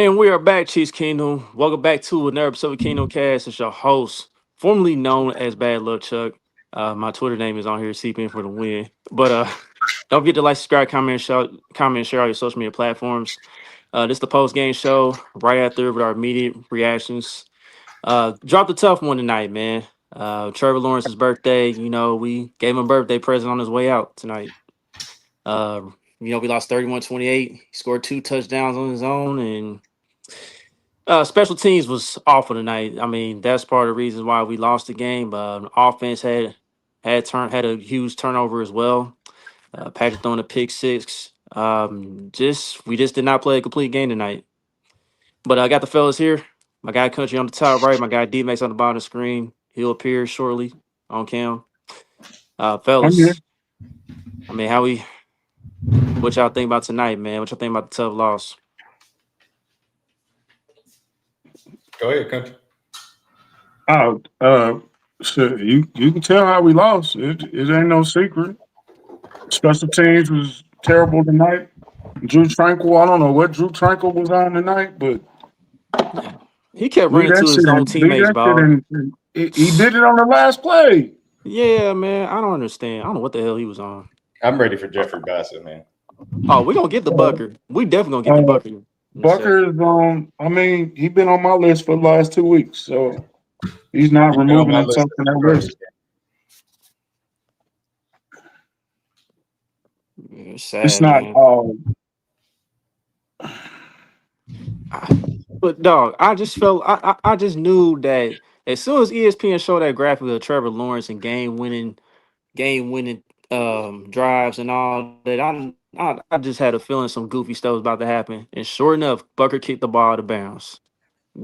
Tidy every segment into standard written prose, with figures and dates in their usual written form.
And we are back, Chiefs Kingdom. Welcome back to another episode of Kingdom Cast. It's your host, formerly known as Bad Luck Chuck. My Twitter name is on here, CPN for the win. But don't forget to like, subscribe, comment, share all your social media platforms. This is the post game show right after with our immediate reactions. Dropped a tough one tonight, man. Trevor Lawrence's birthday. We gave him a birthday present on his way out tonight. Uh, we lost 31-28. He scored two touchdowns on his own, and special teams was awful tonight. I mean, that's part of the reason why we lost the game. Offense had a huge turnover as well. Patrick throwing a pick six. We just did not play a complete game tonight. But I got the fellas here. My guy Country on the top right. My guy D Max on the bottom of the screen. He'll appear shortly on cam. I'm here. Fellas, I mean, what y'all think about tonight, man? What y'all think about the tough loss? Go ahead, country. Oh, so you can tell how we lost. It ain't no secret. Special teams was terrible tonight. Drew Tranquil, I don't know what Drew Tranquil was on tonight, but He kept leave running that to shit his own in. Leave teammates, that shit ball. in. He did it on the last play. Yeah, man. I don't understand. I don't know what the hell he was on. I'm ready for Jeffrey Bassett, man. Oh, we gonna get the Uh, Bucker. We definitely gonna get the uh, Bucker in a second. Bucker is on. I mean, he been on my list for the last 2 weeks, so he's not He's been on removing my list himself since from the that start of list. this game. Yeah, it's It's sad, not. man. But dog, I just felt I just knew that as soon as ESPN showed that graphic of Trevor Lawrence and game winning drives and all that, I just had a feeling some goofy stuff was about to happen. And sure enough, Bucker kicked the ball out of bounds,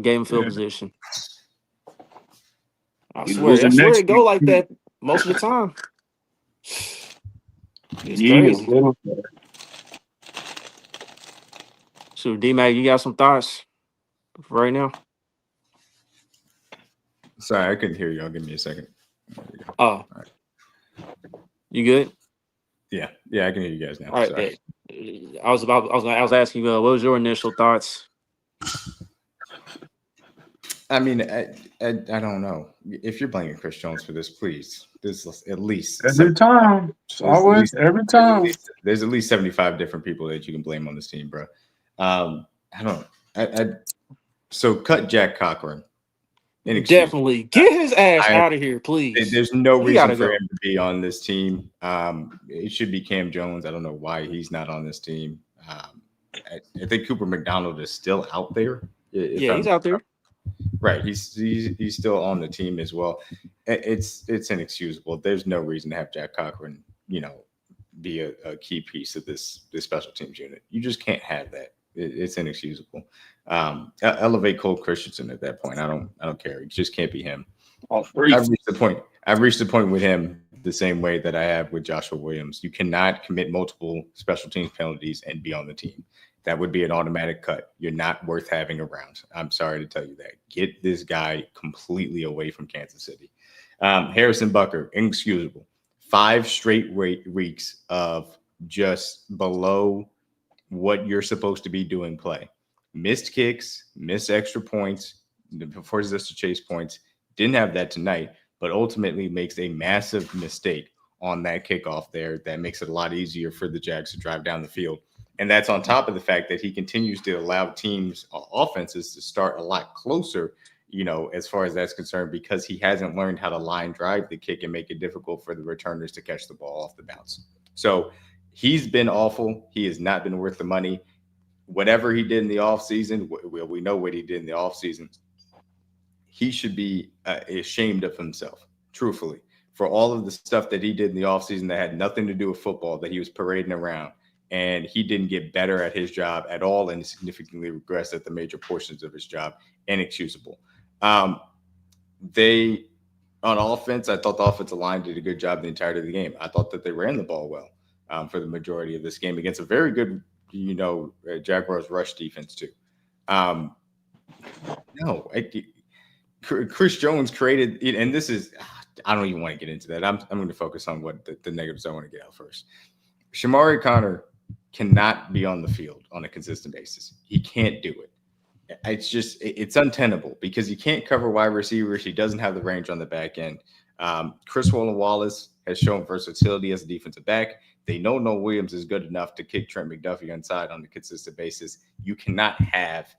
gave him field Yeah, position. I he's swear, I losing swear next it go week. like that most of the time. It's Yeah, a crazy. little bit. So D Mac, you got some thoughts right now? Sorry, I couldn't hear y'all. Give me a second. There we go. Oh, All right. you good? Yeah, I can hear you guys now. All right, Sorry. bet. I was asking you, what was your initial thoughts? I mean, I don't know. If you're blaming Chris Jones for this, please. There's at least Every time. It's there's at always least every there's at time. least there's at least 75 different people that you can blame on this team, bro. I don't. I so cut Jack Cochran. Inexcusable. Definitely get his ass I out of here, please. There's no He reason gotta for go. him to be on this team. It should be Cam Jones. I don't know why he's not on this team. I think Cooper McDonald is still out there. If Yeah, he's I'm out there. right, he's still on the team as well. It's inexcusable. There's no reason to have Jack Cochran, be a key piece of this special teams unit. You just can't have that. It's inexcusable. Elevate Cole Christensen at that point. I don't care. It just can't be him. Oh, free. I've reached the point. I've reached the point with him the same way that I have with Joshua Williams. You cannot commit multiple special teams penalties and be on the team. That would be an automatic cut. You're not worth having around. I'm sorry to tell you that. Get this guy completely away from Kansas City. Harrison Bucker, inexcusable. 5 straight weeks of just below what you're supposed to be doing play. Missed kicks, missed extra points, forces us to chase points. Didn't have that tonight, but ultimately makes a massive mistake on that kickoff there that makes it a lot easier for the Jags to drive down the field. And that's on top of the fact that he continues to allow teams, offenses to start a lot closer, as far as that's concerned, because he hasn't learned how to line drive the kick and make it difficult for the returners to catch the ball off the bounce. So he's been awful. He has not been worth the money. Whatever he did in the offseason, we know what he did in the offseason. He should be ashamed of himself, truthfully, for all of the stuff that he did in the offseason that had nothing to do with football, that he was parading around. And he didn't get better at his job at all and significantly regressed at the major portions of his job. Inexcusable. They, on offense, I thought the offensive line did a good job the entirety of the game. I thought that they ran the ball well for the majority of this game against a very good, Jaguars rush defense too. No, Chris Jones created, and this is, I don't even want to get into that. I'm going to focus on what the negatives I want to get out first. Shamari Connor cannot be on the field on a consistent basis. He can't do it. it's untenable because you can't cover wide receivers. He doesn't have the range on the back end. Chris Wallace has shown versatility as a defensive back. They know No Williams is good enough to kick Trent McDuffie inside on a consistent basis. You cannot have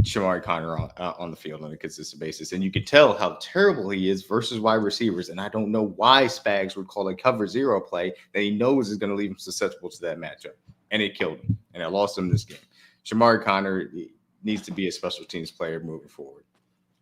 Shamari Connor on the field on a consistent basis. And you can tell how terrible he is versus wide receivers. And I don't know why Spags would call a cover zero play that he knows is going to leave him susceptible to that matchup. And it killed him. And it lost him this game. Shamari Connor needs to be a special teams player moving forward.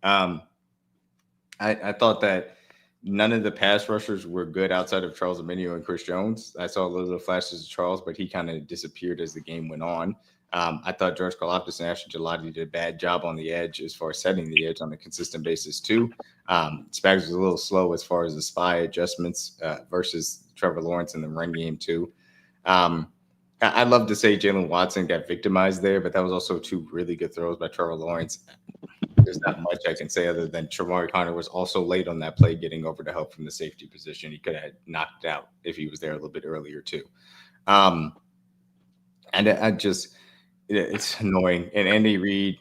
I thought that none of the pass rushers were good outside of Charles Omenihu and Chris Jones. I saw a little flashes of Charles, but he kind of disappeared as the game went on. I thought George Karlaftis and Ashton Gelati did a bad job on the edge as far as setting the edge on a consistent basis too. Spags was a little slow as far as the spy adjustments versus Trevor Lawrence in the run game too. I'd love to say Jalen Watson got victimized there, but that was also two really good throws by Trevor Lawrence. There's not much I can say other than Shamari Connor was also late on that play, getting over to help from the safety position. He could have knocked it out if he was there a little bit earlier too. And it's annoying. And Andy Reid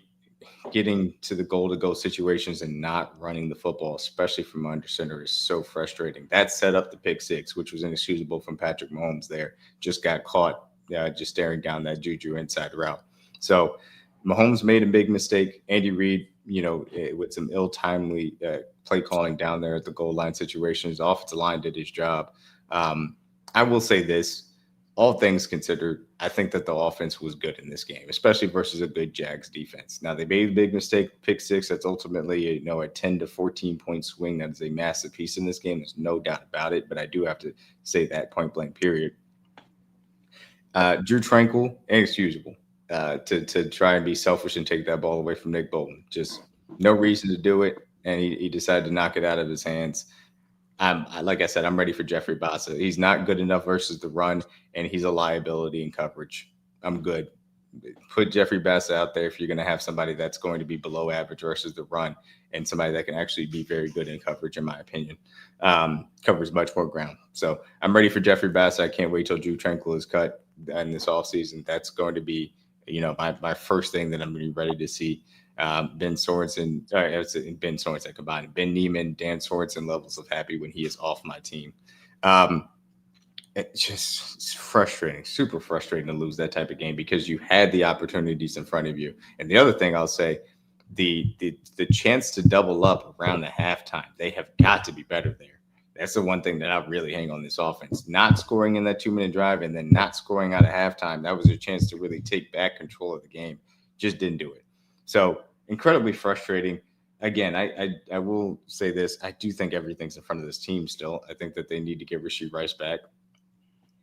getting to the goal-to-go situations and not running the football, especially from under center, is so frustrating. That set up the pick six, which was inexcusable from Patrick Mahomes there. Just got caught just staring down that Juju inside route. So Mahomes made a big mistake. Andy Reid, with some ill-timely play calling down there at the goal line situations, the offensive line did his job. I will say this. All things considered, I think that the offense was good in this game, especially versus a good Jags defense. Now, they made a big mistake, pick six. That's ultimately a 10 to 14 point swing. That is a massive piece in this game. There's no doubt about it. But I do have to say that point blank period. Drew Tranquill, inexcusable to try and be selfish and take that ball away from Nick Bolton. Just no reason to do it. And he decided to knock it out of his hands. Like I said, I'm ready for Jeffrey Bassa. He's not good enough versus the run, and he's a liability in coverage. I'm good. Put Jeffrey Bassa out there if you're going to have somebody that's going to be below average versus the run, and somebody that can actually be very good in coverage, in my opinion. Covers much more ground. So I'm ready for Jeffrey Bassa. I can't wait till Drew Tranquill is cut in this offseason. That's going to be, my first thing that I'm going to be ready to see. Ben Sorensen, I combined Ben Neiman, Dan Sorensen levels of happy when he is off my team. It's frustrating, super frustrating to lose that type of game because you had the opportunities in front of you. And the other thing I'll say, the chance to double up around the halftime, they have got to be better there. That's the one thing that I really hang on this offense. Not scoring in that 2-minute drive and then not scoring out of halftime. That was a chance to really take back control of the game. Just didn't do it. So incredibly frustrating. Again, I will say this. I do think everything's in front of this team still. I think that they need to get Rashee Rice back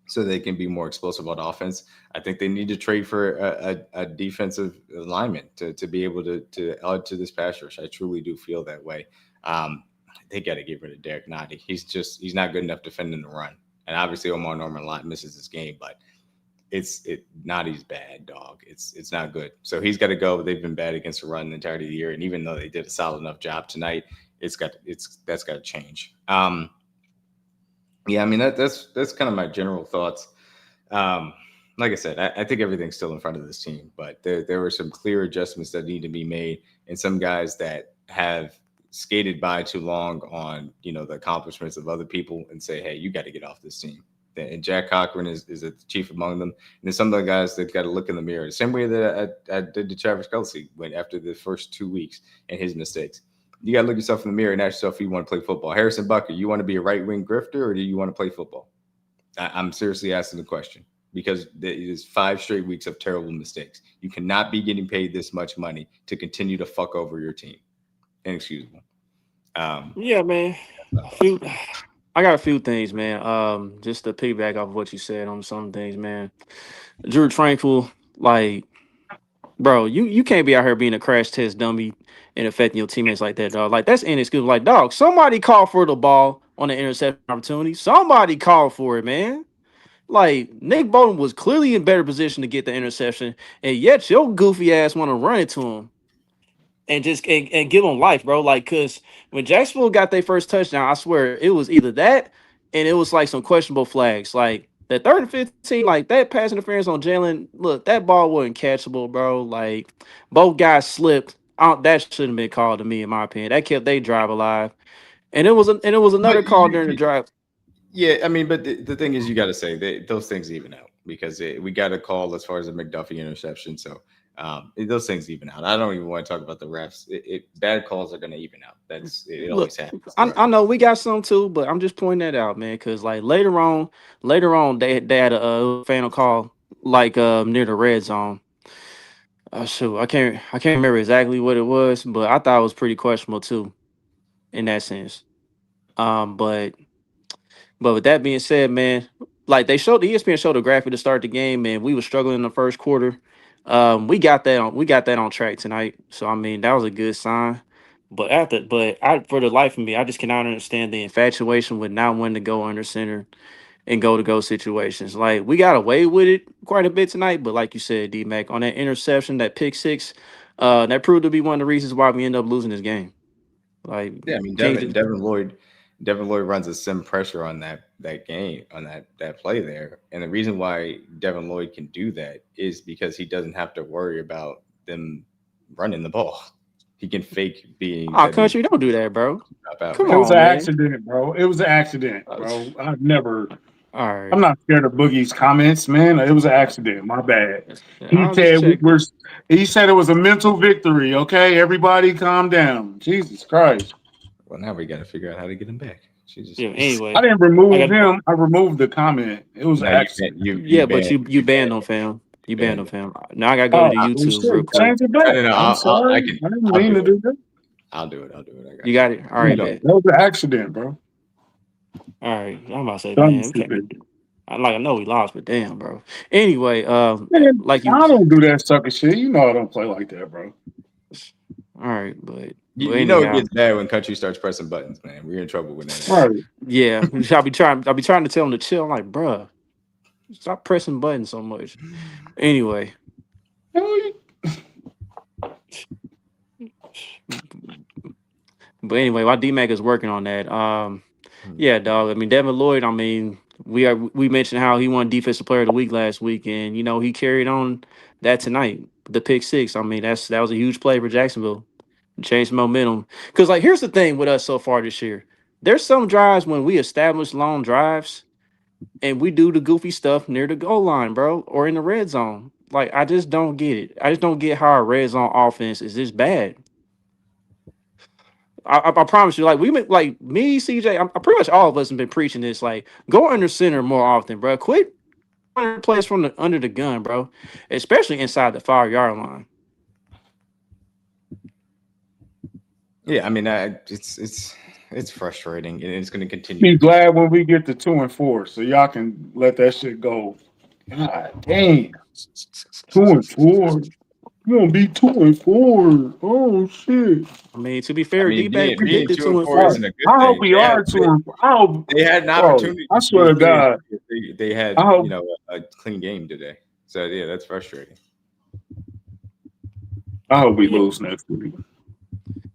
so they can be more explosive on offense. I think they need to trade for a defensive lineman to be able to add to this pass rush. I truly do feel that way. They got to get rid of Derek Nottie. He's not good enough defending the run. And obviously Omar Norman a lot misses this game, but Nottie's bad, dog. It's not good. So he's got to go. They've been bad against the run the entirety of the year. And even though they did a solid enough job tonight, that's got to change. Yeah, I mean that's kind of my general thoughts. Like I said, I think everything's still in front of this team, but there were some clear adjustments that need to be made, and some guys that have skated by too long on the accomplishments of other people and say, hey, you got to get off this team. And Jack Cochran is the chief among them. And then some of the guys that got to look in the mirror, the same way that I did to Travis Kelce when after the first 2 weeks and his mistakes. You got to look yourself in the mirror and ask yourself if you want to play football. Harrison Butker, you want to be a right-wing grifter or do you want to play football? I'm seriously asking the question because it is 5 straight weeks of terrible mistakes. You cannot be getting paid this much money to continue to fuck over your team. Inexcusable. Yeah, man. I got a few things, man. Just to piggyback off what you said on some things, man. Drew Tranquill, like, bro, you can't be out here being a crash test dummy and affecting your teammates like that, dog. Like, that's inexcusable. Like, dog, somebody call for the ball on the interception opportunity. Somebody call for it, man. Like, Nick Bolton was clearly in better position to get the interception, and yet your goofy ass want to run it to him and just and give him life, bro. Like, cause when Jacksonville got their first touchdown, I swear it was either that and it was like some questionable flags. Like, That 3rd and 15, like that pass interference on Jalen. Look, that ball wasn't catchable, bro. Like both guys slipped. That shouldn't have been called to me, in my opinion. That kept they drive alive, and it was But another call during the drive. yeah, I mean, but the thing is, you got to say those things even out because we got a call as far as a McDuffie interception. So those things even out. I don't even want to talk about the refs. Bad calls are going to even out. It Look, always happens I throughout. know we got some too, but I'm just pointing that out, man. Because like later on, they had a final call like near the red zone. Shoot, I can't remember exactly what it was, but I thought it was pretty questionable too in that sense. But with that being said, man, like the ESPN showed a graphic to start the game, and we were struggling in the first quarter. We got that on track tonight. So I mean, that was a good sign. But I for the life of me, I just cannot understand the infatuation with not wanting to go under center and go to go situations. Like we got away with it quite a bit tonight, but like you said, D Mac on that interception, that pick six, that proved to be one of the reasons why we end up losing this game. Like Yeah, I mean, Kings just Devin Lloyd runs a sim pressure on that game on that play there, and the reason why Devin Lloyd can do that is because he doesn't have to worry about them running the ball. He can fake being that he's country, don't do that, bro. drop out, Come It man. was an on, man. accident, bro. It was an accident, Uh, bro. I've never. all I'm right. not scared of Boogie's comments, man. It was an accident. My bad. He I'll just said we check. were. He said it was a mental victory. Okay, everybody, calm down. Jesus Christ! Well, now we got to figure out how to get him back. Jesus Yeah. Christ. I Anyway, didn't I remove got. him. I removed the comment. It was an No, accident. you Yeah, but banned you banned them, him. fam. You You banned banned them, him. fam. Now I gotta go to Oh, the well, YouTubes real shit. quick. Change it No, back. no, no. I'm I sorry. can. I didn't I'll mean do to it. do that. I'll do it. I'll do it. I You got you. got it. All right, No, bet. that was an accident, bro. All right. I'm about to say, Dumb man, we can't. stupid. I know we lost, but damn, bro. Anyway, Man, like you. I don't do that sucker shit. You know I don't play like that, bro. All right, but You know it anyhow, gets bad when country starts pressing buttons, man. We're in trouble when that Right. happens. yeah. I'll be trying to tell him to chill. I'm like, bruh, stop pressing buttons so much. Anyway, Hell, but anyway, while D Mac is working on that, Hmm. yeah, dog. I mean, Devin Lloyd. I mean, we mentioned how he won Defensive Player of the Week last week, and you know he carried on that tonight. The pick six. I mean, that was a huge play for Jacksonville. Changed momentum. Because like, here's the thing with us so far this year. There's some drives when we establish long drives and we do the goofy stuff near the goal line, bro, or in the red zone. Like, I just don't get it. I just don't get how our red zone offense is this bad. I promise you, like we been like me, CJ. I'm pretty much all of us have been preaching this. Like, go under center more often, bro. Quit running plays from the under the gun, bro. Especially inside the 5 yard line. Yeah, I mean, it's frustrating, and it's going to continue be to be. glad when we get to 2-4, so y'all can let that shit go. God damn, 2-4. You gonna be 2-4? Oh shit! I mean, to be I fair, D mean, back being predicted two two and and four I, four. isn't a good I hope thing. we are 2-4. I hope, They had an bro. opportunity I to be swear to serious. God. They I had, hope. a clean game today. So yeah, that's frustrating. I hope we Yeah. lose next week.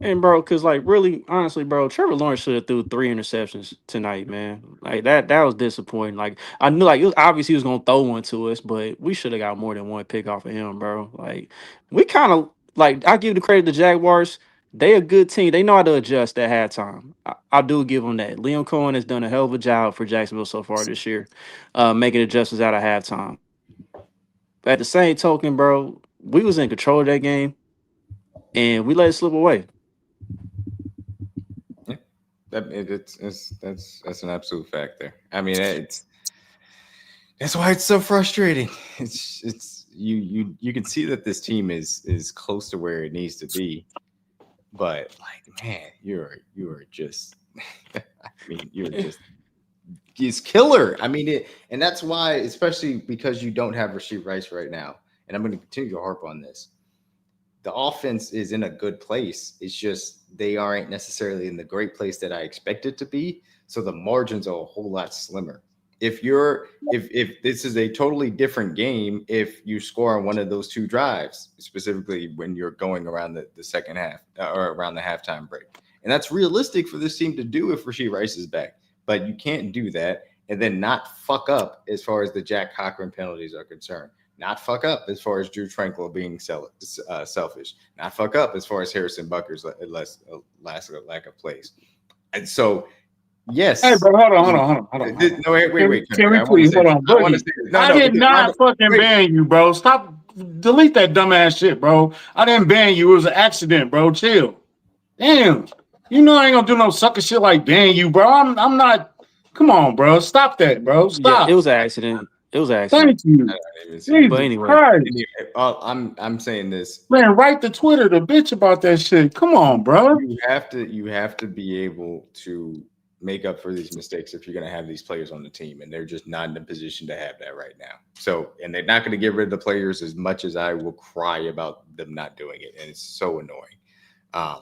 And bro, cause like really, honestly, bro, Trevor Lawrence should have threw 3 interceptions tonight, man. Like that was disappointing. Like I knew like it was obvious he was gonna throw one to us, but we should have got more than one pick off of him, bro. Like we kind of like I give the credit to Jaguars. They a good team. They know how to adjust at halftime. I do give them that. Liam Cohen has done a hell of a job for Jacksonville so far this year, making adjustments out of halftime. But at the same token, bro, we was in control of that game and we let it slip away. Yeah, that's an absolute fact there. I mean, that's why it's so frustrating. You can see that this team is close to where it needs to be, but like man, you are just I mean you're just he's killer. I mean it, and that's why, especially because you don't have Rasheed Rice right now, and I'm going to continue to harp on this. The offense is in a good place. It's just they aren't necessarily in the great place that I expect it to be. So the margins are a whole lot slimmer. If this is a totally different game, if you score on one of those two drives, specifically when you're going around the second half or around the halftime break, and that's realistic for this team to do if Rasheed Rice is back. But you can't do that, and then not fuck up as far as the Jack Cochran penalties are concerned. Not fuck up as far as Drew Tranquil being selfish. Not fuck up as far as Harrison Butker's lack of plays. And so, yes. Hey, bro, hold on. No, wait. Can we I want to please say, hold on, I want to Boogie? say this. No, I did because not fucking ban you, bro. Stop, delete that dumbass shit, bro. I didn't ban you. It was an accident, bro. Chill. Damn, you know I ain't gonna do no sucker shit like ban you, bro. I'm not. Come on, bro. Stop that, bro. Yeah, Stop. it was an accident. It was an Thank accident. you. But Jesus anyway, Christ. Anyway, I'm saying this. Man, write to Twitter the bitch about that shit. Come on, bro. You have to be able to make up for these mistakes if you're going to have these players on the team, and they're just not in a position to have that right now. So, and they're not going to get rid of the players as much as I will cry about them not doing it, and it's so annoying.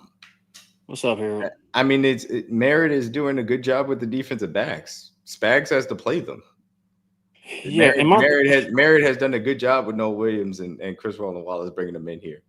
What's up, Harold? I mean, Merritt is doing a good job with the defensive backs. Spags has to play them. Yeah, Merritt has done a good job with Noah Williams and Chris Rowland-Wallace bringing them in here.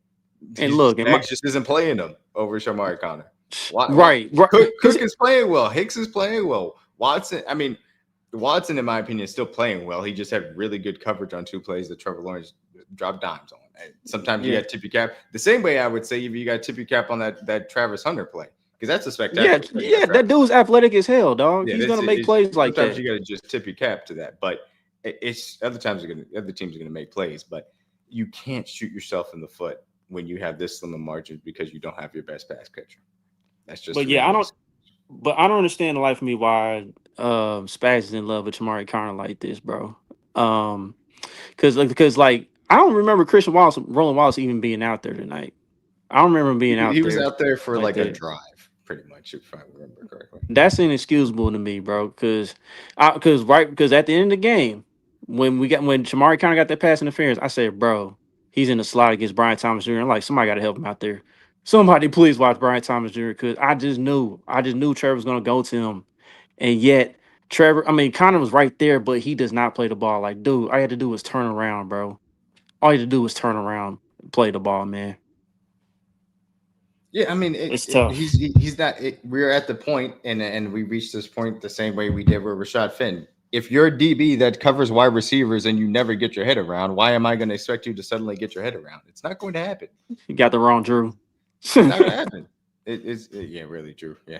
And look, Spags just isn't playing them over Shamari Connor. Right. Cook is playing well. Hicks is playing well. Watson, in my opinion, is still playing well. He just had really good coverage on two plays that Trevor Lawrence dropped dimes on. And sometimes you got tip your cap. The same way I would say if you got tip your cap on that Travis Hunter play. Because that's a spectacular play. Yeah, that dude's athletic as hell, dog. Yeah, he's gonna make plays like that. Sometimes you gotta just tip your cap to that. But it's other teams are gonna make plays, but you can't shoot yourself in the foot when you have this slim of margins because you don't have your best pass catcher. That's just. But yeah, I don't understand the life of me why Spags is in love with Shamari Connor like this, bro. Because I don't remember Roland Wallace even being out there tonight. I don't remember him being out there. He was out there for like a that. drive, pretty much, if I remember correctly. That's inexcusable to me, bro. Because at the end of the game, when Shamari Connor got that pass interference, I said, bro, he's in the slot against Brian Thomas Jr. I'm like, somebody got to help him out there. Somebody please watch Brian Thomas Jr. Because I just knew Trevor was gonna go to him, and yet Connor was right there, but he does not play the ball. Like, dude, all you had to do was turn around, bro. All you had to do was turn around, and play the ball, man. Yeah, I mean, it's tough. He's not. We're at the point, and we reached this point the same way we did with Rashad Finn. If you're a DB that covers wide receivers and you never get your head around, why am I going to expect you to suddenly get your head around? It's not going to happen. You got the wrong Drew. It's not going to happen. It's really Drew. Yeah.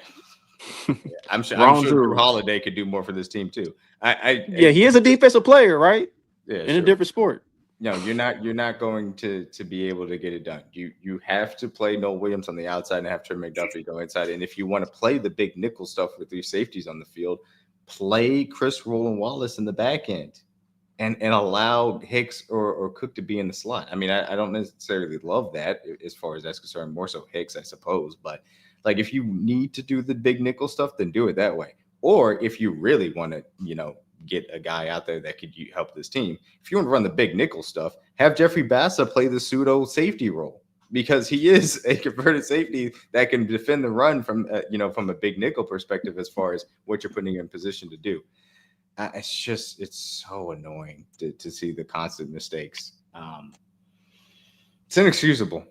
I'm sure Drew Holiday could do more for this team too. He is a defensive player, right? Yeah, in a different sport. No, you're not going to be able to get it done. You have to play Noah Williams on the outside and have Trey McDuffie go inside. And if you want to play the big nickel stuff with these safeties on the field, play Chris Rowland-Wallace in the back end and allow Hicks or Cook to be in the slot. I mean, I don't necessarily love that as far as that's concerned, more so Hicks, I suppose. But like if you need to do the big nickel stuff, then do it that way. Or if you really want to, get a guy out there that could help this team. If you want to run the big nickel stuff, have Jeffrey Bassa play the pseudo safety role because he is a converted safety that can defend the run from a big nickel perspective as far as what you're putting in position to do. It's so annoying to see the constant mistakes. It's inexcusable.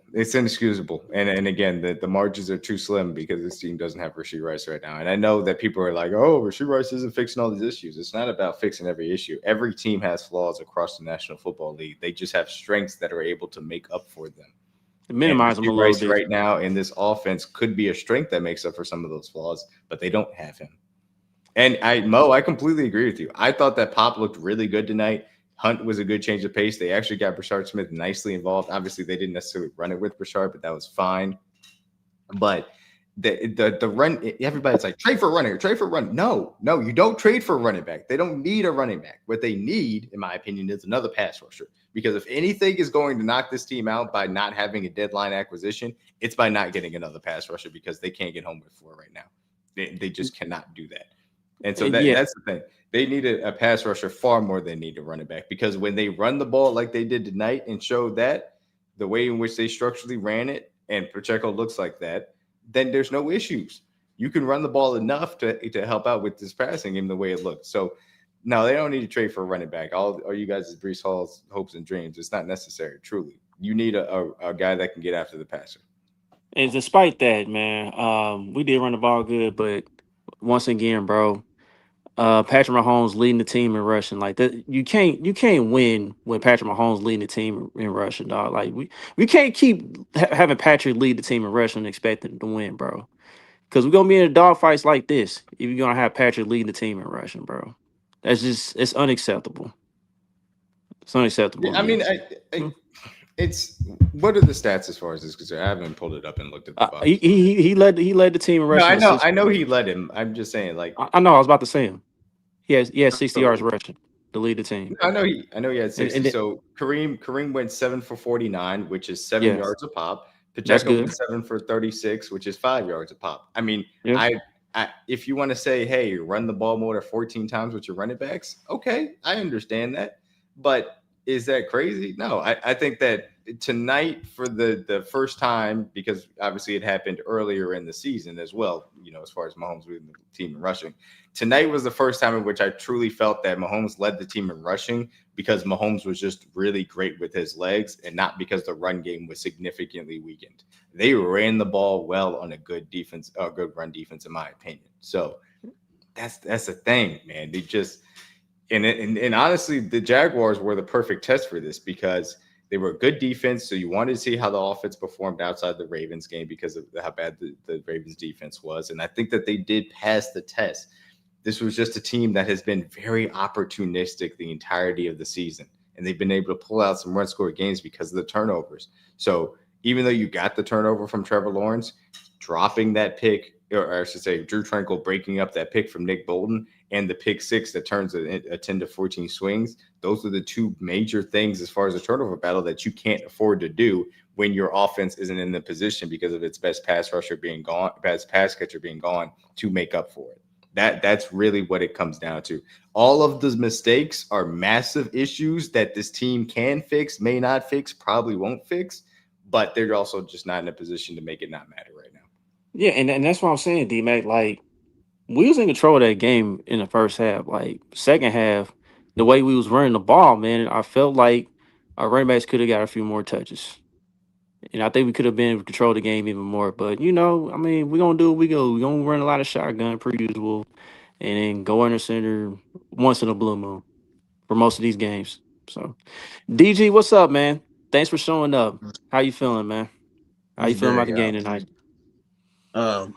And again, the margins are too slim because this team doesn't have Rashee Rice right now. And I know that people are like, oh, Rashee Rice isn't fixing all these issues. It's not about fixing every issue. Every team has flaws across the National Football League. They just have strengths that are able to make up for them. Minimize them a little bit. Right now in this offense could be a strength that makes up for some of those flaws, but they don't have him. And I completely agree with you. I thought that Pop looked really good tonight. Hunt was a good change of pace. They actually got Brashard Smith nicely involved. Obviously, they didn't necessarily run it with Brashard, but that was fine. But the run, everybody's like, trade for a runner, trade for a run. No, you don't trade for a running back. They don't need a running back. What they need, in my opinion, is another pass rusher. Because if anything is going to knock this team out by not having a deadline acquisition, it's by not getting another pass rusher because they can't get home with 4 right now. They just cannot do that. And so that's the thing. They need a pass rusher far more than they need a running back because when they run the ball like they did tonight and showed that the way in which they structurally ran it and Pacheco looks like that, then there's no issues. You can run the ball enough to help out with this passing game the way it looks. So no, they don't need to trade for a running back. All you guys is Breece Hall's hopes and dreams. It's not necessary, truly. You need a guy that can get after the passer. And despite that, man, we did run the ball good, but once again, bro, Patrick Mahomes leading the team in rushing. Like that, you can't win when Patrick Mahomes leading the team in rushing, dog. Like we can't keep having Patrick lead the team in rushing and expecting to win, bro. Because we're gonna be in a dog fights like this if you're gonna have Patrick leading the team in rushing, bro. That's just it's unacceptable. It's Yeah, unacceptable to I me. mean, it's what are the stats as far as this? Because I haven't pulled it up and looked at the He, box. he he led the team in No, rushing with I six. know he led him. I'm just saying, like, I know I was about to say him. He has 60 yards so rushing to lead the team, I know he had and 60. then, So Kareem went 7 for 49, which is seven yeah, yards a pop. that's Pacheco went good. 7 for 36, which is 5 yards a pop. I mean, Yeah, if you want to say, hey, run the ball more than 14 times with your running backs, okay, I understand that. But is that crazy? No, I think that tonight for the first time, because obviously it happened earlier in the season as well, as far as Mahomes leading the team in rushing. Tonight was the first time in which I truly felt that Mahomes led the team in rushing because Mahomes was just really great with his legs and not because the run game was significantly weakened. They ran the ball well on a good defense, a good run defense, in my opinion. So that's the thing, man. They just and honestly, the Jaguars were the perfect test for this because they were a good defense. So you wanted to see how the offense performed outside the Ravens game because of how bad the Ravens defense was. And I think that they did pass the test. This was just a team that has been very opportunistic the entirety of the season. And they've been able to pull out some run score games because of the turnovers. So even though you got the turnover from Trevor Lawrence, dropping that pick, or I should say, Drew Tranquil breaking up that pick from Nick Bolton and the pick six that turns a 10 to 14 swings, those are the two major things as far as a turnover battle that you can't afford to do when your offense isn't in the position because of its best pass rusher being gone, best pass catcher being gone to make up for it. That's really what it comes down to. All of those mistakes are massive issues that this team can fix, may not fix, probably won't fix, but they're also just not in a position to make it not matter right now. yeah, and that's what I'm saying, D Mac. Like we was in control of that game in the first half. Like second half, the way we was running the ball, man, I felt like our running backs could have got a few more touches. And I think we could have been able to control the game even more. But I mean, we're gonna do what we go. We're gonna run a lot of shotgun per usual and then go under center once in a blue moon for most of these games. So DG, what's up, man? Thanks for showing up. How you feeling, man? How you What's feeling good, about the game y'all? tonight? Um,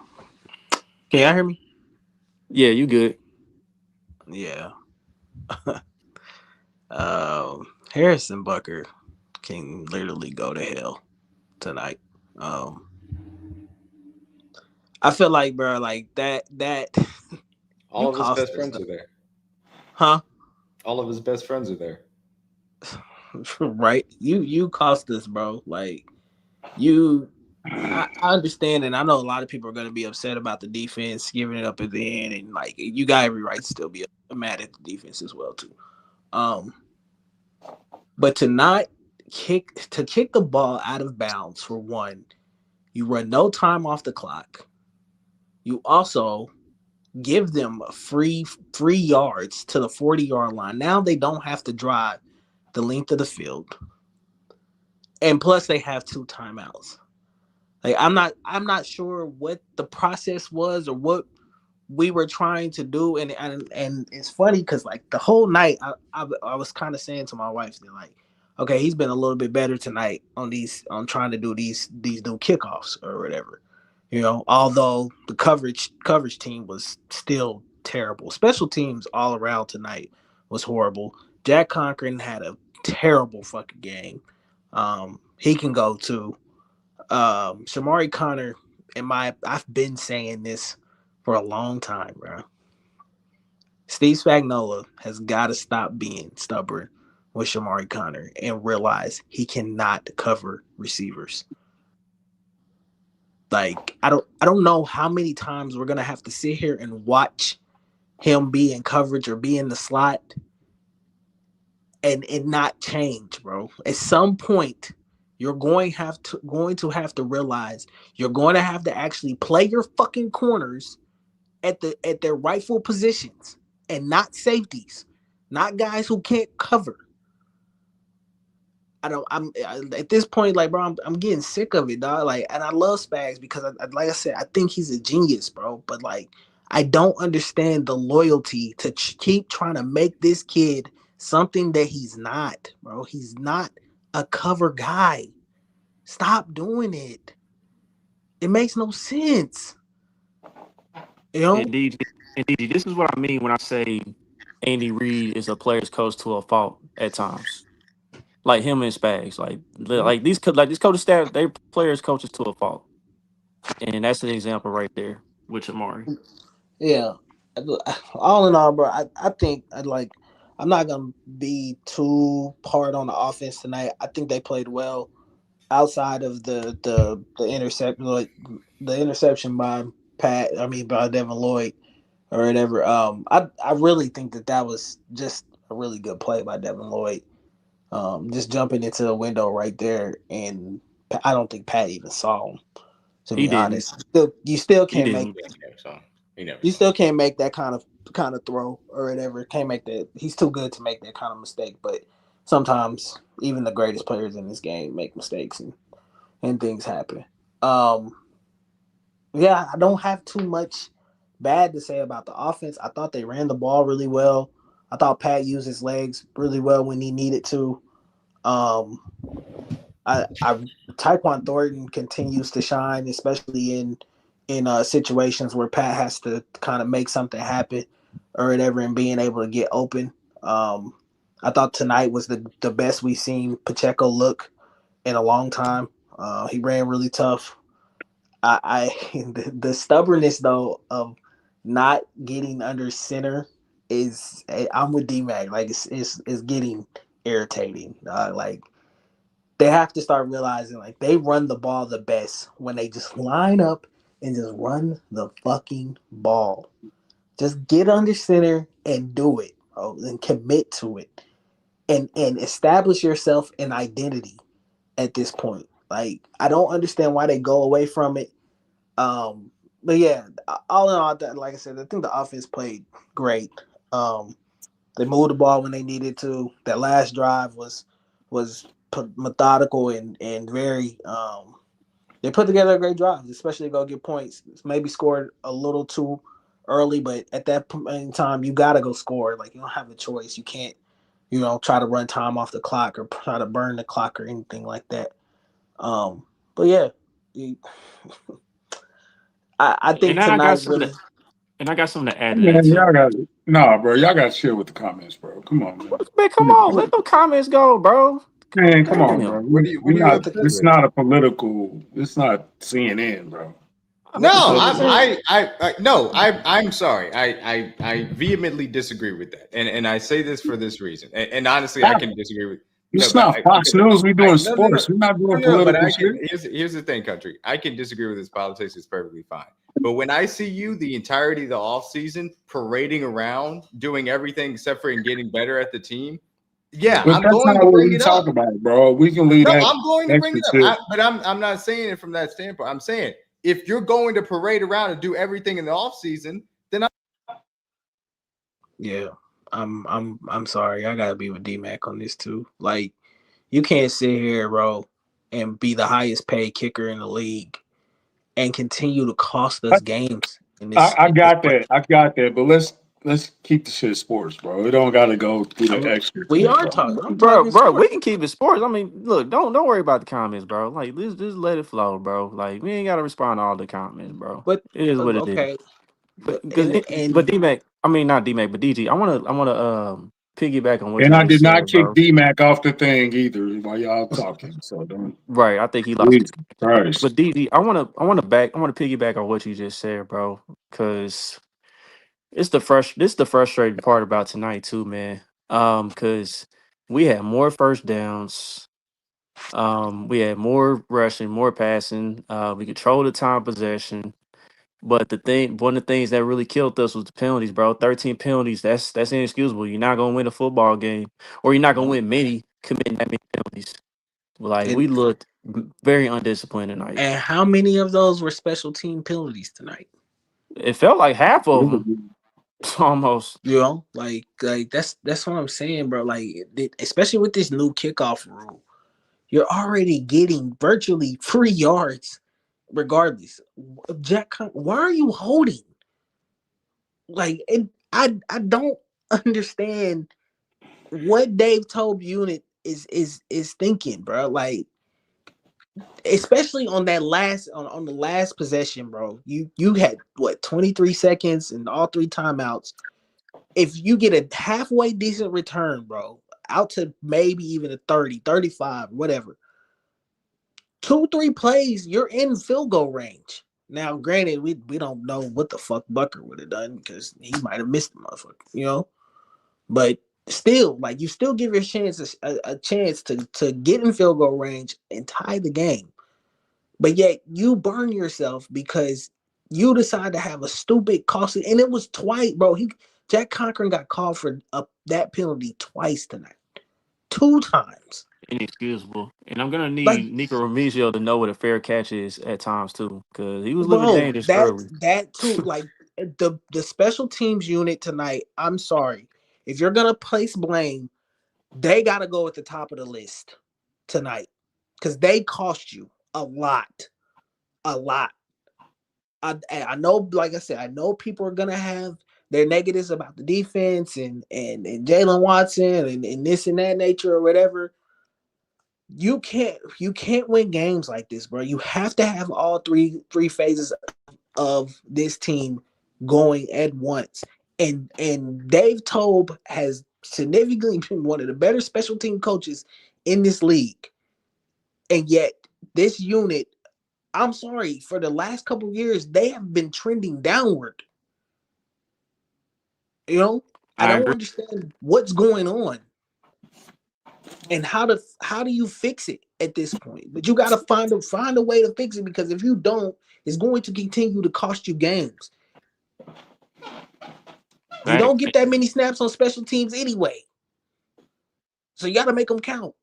can y'all hear me? Yeah, you good. Yeah. Harrison Bucker can literally go to hell tonight. Um, I feel like, bro, like that All you of his cost best us, friends are there. huh? All of his best friends are there. Right? You cost us, bro. Like you. I understand, and I know a lot of people are going to be upset about the defense giving it up at the end, and like you got every right to still be mad at the defense as well too. Um, But to kick the ball out of bounds for one, you run no time off the clock. You also give them free yards to the 40-yard line. Now they don't have to drive the length of the field. And plus they have two timeouts. Like I'm not sure what the process was or what we were trying to do, and it's funny because like the whole night I was kind of saying to my wife, they're like, okay, he's been a little bit better tonight on trying to do these new kickoffs or whatever, although the coverage team was still terrible. Special teams all around tonight was horrible. Jack Cochran had a terrible fucking game. He can go too. Shamari Connor, I've been saying this for a long time, bro. Steve Spagnuolo has got to stop being stubborn with Shamari Connor and realize he cannot cover receivers. Like I don't know how many times we're gonna have to sit here and watch him be in coverage or be in the slot and it not change, bro. At some point, you're going to have to realize you're going to have to actually play your fucking corners at their rightful positions and not safeties, not guys who can't cover. At this point, like, bro, I'm getting sick of it, dog. Like, and I love Spags because like I said, I think he's a genius, bro. But like, I don't understand the loyalty to keep trying to make this kid something that he's not, bro. He's not a cover guy. Stop doing it. It makes no sense. You know? Indeed, indeed. This is what I mean when I say Andy Reid is a player's coach to a fault at times. Like him and Spags, like these coaches staff, they players coaches to a fault, and that's an example right there with Amari. Yeah. All in all, bro, I think I'm not gonna be too hard on the offense tonight. I think they played well outside of the interception by by Devin Lloyd or whatever. I really think that was just a really good play by Devin Lloyd. Just jumping into the window right there, and I don't think Pat even saw him. To He be didn't. honest, you still He can't make didn't. So he never you saw. still can't make that kind of throw or whatever. Can't make that. He's too good to make that kind of mistake. But sometimes even the greatest players in this game make mistakes and things happen. Um, yeah, I don't have too much bad to say about the offense. I thought they ran the ball really well. I thought Pat used his legs really well when he needed to. Um, I Tyquan Thornton continues to shine, especially in situations where Pat has to kind of make something happen or whatever, and being able to get open. I thought tonight was the best we've seen Pacheco look in a long time. He ran really tough. I the stubbornness though of not getting under center is I'm with D Mac. Like it's getting irritating. Like they have to start realizing like they run the ball the best when they just line up and just run the fucking ball. Just get under center and do it, bro, and commit to it, and establish yourself an identity at this point. Like I don't understand why they go away from it. But yeah, all in all, like I said, I think the offense played great. Um, they moved the ball when they needed to. That last drive was methodical and very. They put together a great drive, especially to go get points. Maybe scored a little too early, but at that point in time, you gotta go score. Like you don't have a choice. You can't, try to run time off the clock or try to burn the clock or anything like that. But yeah, you, I And think I got tonight something. really. And I got something to add to that Man, too. y'all got nah, bro. Y'all got to chill with the comments, bro. Come on, man. Man, come on, let them comments go, bro. Man, come on, bro. Damn. What We are you not. upset It's with? not a political. It's not CNN, bro. No, What you saying? no, I'm sorry. I vehemently disagree with that, and I say this for this reason. And honestly, I can disagree with no, It's but not Fox News. We doing no, no, no, sports. We're not doing no, no. But political I can. shit. Here's the thing, country. I can disagree with his politics. It's perfectly fine. But when I see you the entirety of the off season parading around, doing everything except for getting better at the team, yeah, But I'm that's going not to what bring we it up. talk about, bro. We can leave No, that I'm going to bring extra it up. shit. But I'm not saying it from that standpoint. I'm saying if you're going to parade around and do everything in the off season, then Yeah, I'm sorry. I gotta be with D Mac on this too. Like, you can't sit here, bro, and be the highest paid kicker in the league and continue to cost us games in this I in this got way. that. I got that. But let's keep the shit sports, bro. It don't got to go through I the mean, extra we shit, are bro. talking. I'm Bro, talking bro, we sports. can keep it sports. I mean, look, don't worry about the comments, bro. Like, just let it flow, bro. Like, we ain't gotta respond to all the comments, bro. But It is what it is. okay, But but and D Mac, I mean not D Mac, but DG. I wanna piggyback on what And you I just did not said, kick bro. D-Mac off the thing either while y'all talking. So don't. Right, I think he lost Jesus it. Christ. But DG, I wanna piggyback on what you just said, bro, because this the frustrating part about tonight too, man. Because we had more first downs. We had more rushing, more passing. We controlled the time possession. But one of the things that really killed us was the penalties, bro. 13 penalties. That's inexcusable. You're not gonna win a football game, or you're not gonna win many committing that many penalties. Like we and looked very undisciplined tonight. and how many of those were special team penalties tonight? It felt like half of them, almost. Like that's what I'm saying, bro. Like, especially with this new kickoff rule, you're already getting virtually free yards, regardless. Jack, why are you holding? like it. I don't understand what Dave Tobe unit is thinking, bro. Like, especially on that last on the last possession, bro. You had what 23 seconds and all three timeouts. If you get a halfway decent return, bro, out to maybe even a 30, 35, whatever. 2, 3 plays, you're in field goal range. Now, granted, we don't know what the fuck Bucker would have done because he might have missed the motherfucker, But still, like you still give your chance a chance to get in field goal range and tie the game. But yet you burn yourself because you decide to have a stupid costly, and it was twice, bro. Jack Cochran got called for that penalty twice tonight, 2 times. Inexcusable. And I'm gonna Like, need Nico Remigio to know what a fair catch is at times too, because he was living bro, dangerous early. that too. Like the special teams unit tonight. I'm sorry, if you're gonna place blame, they got to go at the top of the list tonight because they cost you a lot, a lot. I know, like I said, I know people are gonna have their negatives about the defense and Jalen Watson and this and that nature or whatever. You can't win games like this, bro. You have to have all three phases of this team going at once. And Dave Tobe has significantly been one of the better special team coaches in this league. And yet this unit, I'm sorry, for the last couple of years, they have been trending downward. I I don't agree. understand what's going on and how do you fix it at this point. But you got to find a way to fix it because if you don't, it's going to continue to cost you games. You Right. don't get that many snaps on special teams anyway, so you got to make them count.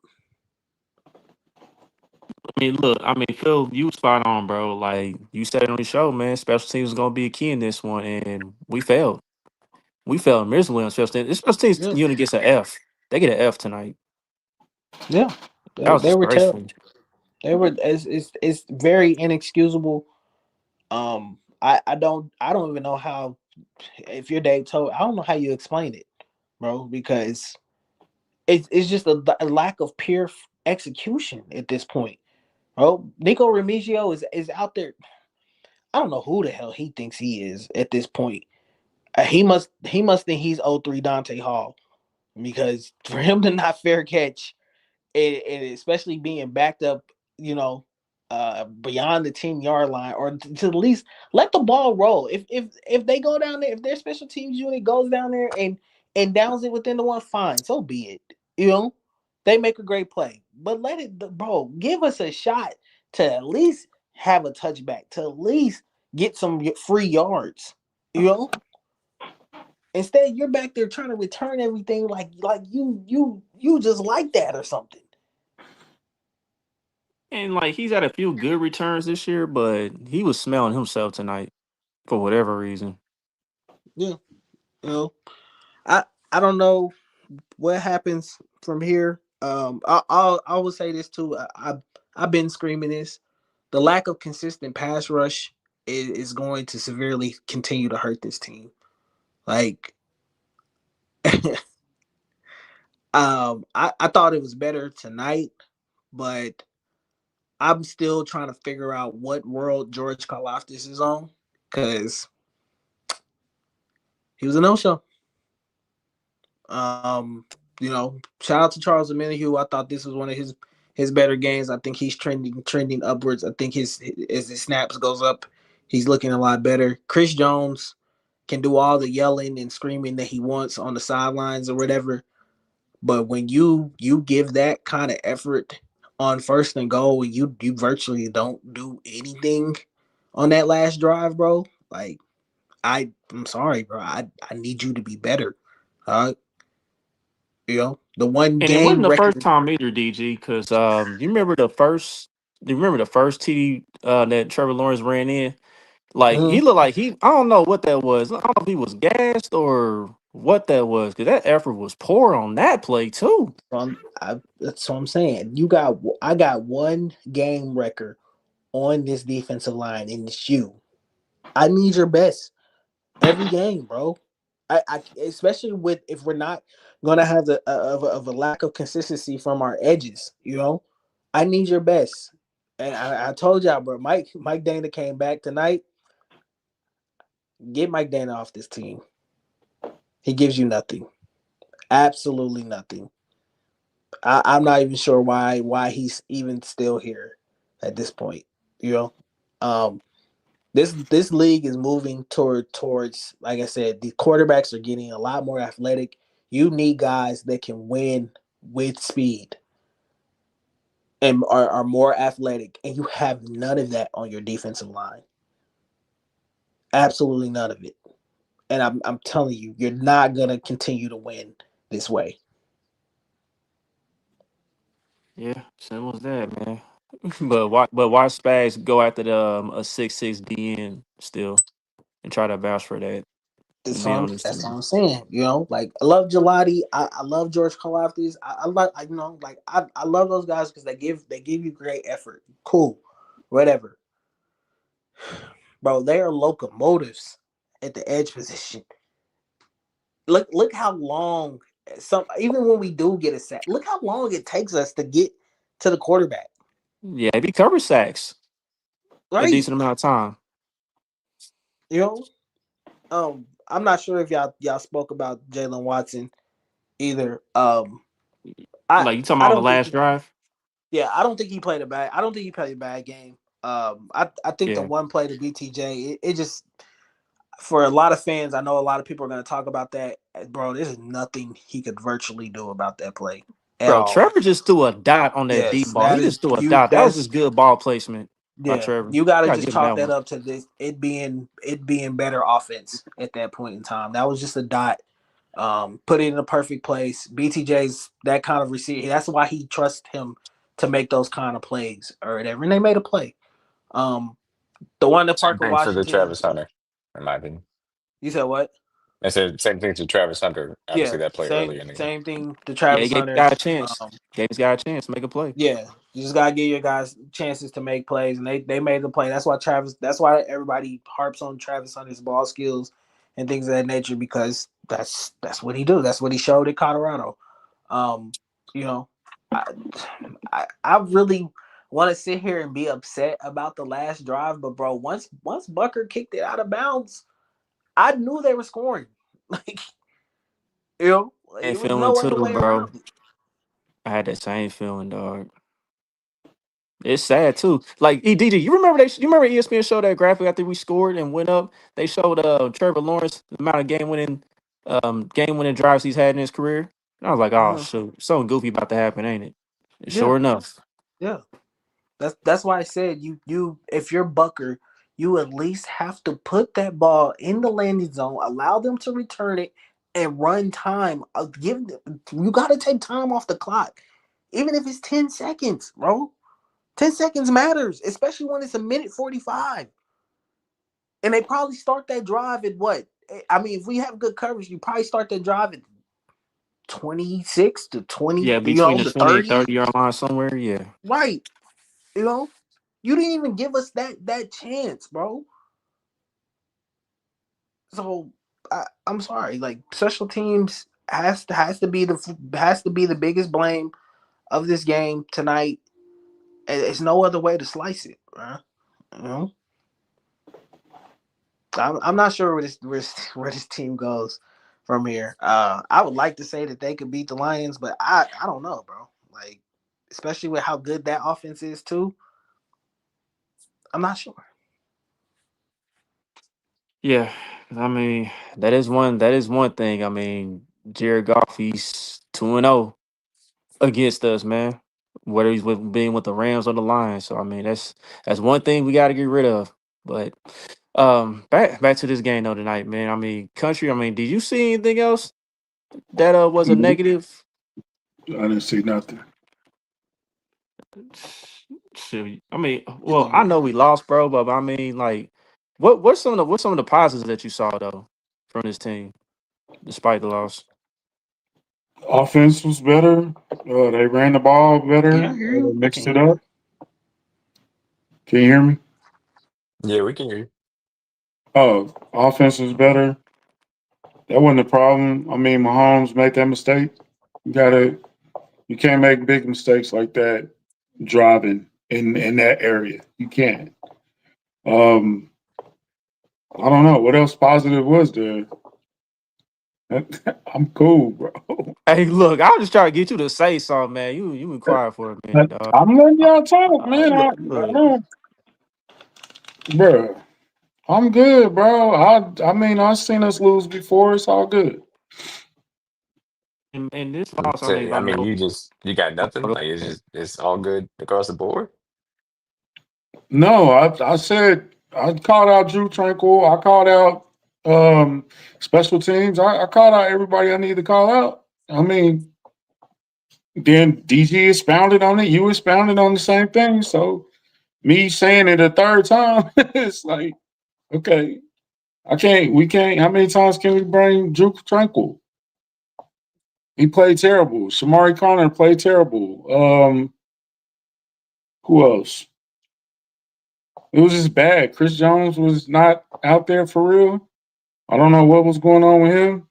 I mean, look, Phil, you was spot on, bro. Like you said on the show, man, special teams was gonna be a key in this one, and we failed. We failed miserably on special teams. This special teams Yeah, unit gets an F. They get an F tonight. yeah. That was They were disgraceful. terrible. They were. It's very inexcusable. I don't even know how. If you're Dave Tote, I don't know how you explain it, bro, because it's just a lack of pure execution at this point. Oh, Nico Remigio is out there. I don't know who the hell he thinks he is at this point. He must think he's O3 Dante Hall because for him to not fair catch and especially being backed up, beyond the 10-yard line, or to at least let the ball roll. If they go down there, if their special teams unit goes down there and downs it within the one, fine, so be it. They make a great play, but let it, bro. Give us a shot to at least have a touchback, to at least get some free yards. You know. Instead, you're back there trying to return everything like you just like that or something. And like he's had a few good returns this year, but he was smelling himself tonight for whatever reason. Yeah, you know, I I don't know what happens from here. I will say this too. I've been screaming this. The lack of consistent pass rush is going to severely continue to hurt this team. Like, I thought it was better tonight, but I'm still trying to figure out what world George Karlaftis is on because he was a no-show. Um, shout out to Charles Omenihu. I thought this was one of his better games. I think he's trending upwards. I think his as his snaps goes up, he's looking a lot better. Chris Jones can do all the yelling and screaming that he wants on the sidelines or whatever. But when you give that kind of effort on first and goal, and you virtually don't do anything on that last drive, bro. Like I'm sorry, bro. I need you to be better. Uh, the one And it wasn't game the first record. time either, DG, because you remember the first TD that Trevor Lawrence ran in? Like he Mhm. looked like I don't know what that was. I don't know if he was gassed or what that was, because that effort was poor on that play too. That's what I'm saying. I got one game record on this defensive line, and it's you. I need your best. every game, bro. I especially with if we're not gonna have of a lack of consistency from our edges, you know. I need your best. And I told y'all, bro, Mike Dana came back tonight. Get Mike Dana off this team. He gives you nothing. Absolutely nothing. I'm not even sure why he's even still here at this point. You know, um, this league is moving towards like I said, the quarterbacks are getting a lot more athletic. You need guys that can win with speed and are more athletic, and you have none of that on your defensive line. Absolutely none of it. And I'm telling you, you're not gonna continue to win this way. Yeah, simple as that, man. But why Spags go after the a 6'6" DN still and try to vouch for that and being on this That's what team? I'm saying. You know, like I love Gelati. I love George Kalafdis. I love I love those guys because they give you great effort. Cool, whatever, bro. They are locomotives at the edge position. Look how long some even when we do get a sack, look how long it takes us to get to the quarterback. Yeah, he cover sacks a Right. decent amount of time. You know. I'm not sure if y'all spoke about Jalen Watson either. I Like you talking I about on the don't think last drive? Yeah, I don't think he played a bad. I don't think he played a bad game. I think the Yeah, one play to BTJ, it just for a lot of fans. I know a lot of people are going to talk about that, bro. There's nothing he could virtually do about that play at bro. all. Trevor just threw a dot on that deep Yes, ball. that He is just threw a you. dot. That was That's just good ball placement by Yeah. Trevor. You got to Gotta just give him chalk that that one. up to this it being better offense at that point in time. That was just a dot. Put it in a perfect place. BTJ's that kind of receiver. That's why he trusts him to make those kind of plays or whatever. And they made a play. Um, the one that Same Parker thing for the Washington. Travis Hunter, in my opinion. You said what? I said same thing to Travis Hunter. Yeah, Obviously, that play same earlier in the game. same thing to Yeah, he Travis gave this Hunter. guy a chance. Um, Gave this guy a chance to make a play. yeah, you just gotta give your guys chances to make plays, and they made the play. That's why Travis. That's why everybody harps on Travis Hunter's ball skills and things of that nature because that's what he do. That's what he showed at Colorado. Um, you know, I I really want to sit here and be upset about the last drive, but bro, once Bucker kicked it out of bounds, I knew they were scoring. Like like, And it was feeling no other too, way bro. around it. I had that same feeling, dog. It's sad too. Like DJ, you remember ESPN showed that graphic after we scored and went up? They showed Trevor Lawrence the amount of game winning drives he's had in his career. And I was like, oh Uh-huh. shoot, something goofy about to happen, ain't it? And Yeah, sure enough. yeah. That's why I said you if you're Bucker, you at least have to put that ball in the landing zone, allow them to return it, and run time. You got to take time off the clock, even if it's 10 seconds, bro. 10 seconds matters, especially when it's a minute 45, and they probably start that drive at what? I mean, if we have good coverage, you probably start that drive at 26 to 20, Yeah, between the the 20 and 30, 30 yard line somewhere. Yeah. right? You know, you didn't even give us that chance, bro. So I'm sorry, like special teams has to be the biggest blame of this game tonight. It's no other way to slice it, bro. You know, I'm not sure where this team goes from here. I would like to say that they could beat the Lions, but I don't know, bro. Like, especially with how good that offense is too. I'm not sure. Yeah. I mean, that is one thing. I mean, Jared Goff, he's 2-0 against us, man. Whether he's being with the Rams or the Lions. So I mean that's one thing we gotta get rid of. But back to this game though tonight, man. I mean, country, I mean, did you see anything else that was a Nope, negative? I didn't see nothing. Shoot, I mean, well, I know we lost, bro, but I mean, like, what's some of the positives that you saw though from this team despite the loss? Offense was better. They ran the ball better. Yeah, I hear you. I can Mixed it hear you. up. Can you hear me? Yeah, we can hear you. Oh, offense was better. That wasn't a problem. I mean, Mahomes made that mistake. You can't make big mistakes like that driving in that area. You can't. Um, I don't know what else positive was there. I'm cool, bro. Hey, look, I was just trying to get you to say something, man. You been quiet for a minute, dog. I'm letting y'all talk, man. Look, I look. don't, bro. I'm good, bro. I mean, I've seen us lose before. It's all good. And this loss, I ain't I by mean, no. you got nothing. Like it's all good across the board. No, I said I called out Drew Tranquil. I called out special teams. I called out everybody I need to call out. I mean, then DG expounded on it. You expounded on the same thing. So me saying it a third time, it's like, okay, we can't. How many times can we bring Drew Tranquil? He played terrible. Shamari Connor played terrible. Who else? It was just bad. Chris Jones was not out there for real. I don't know what was going on with him.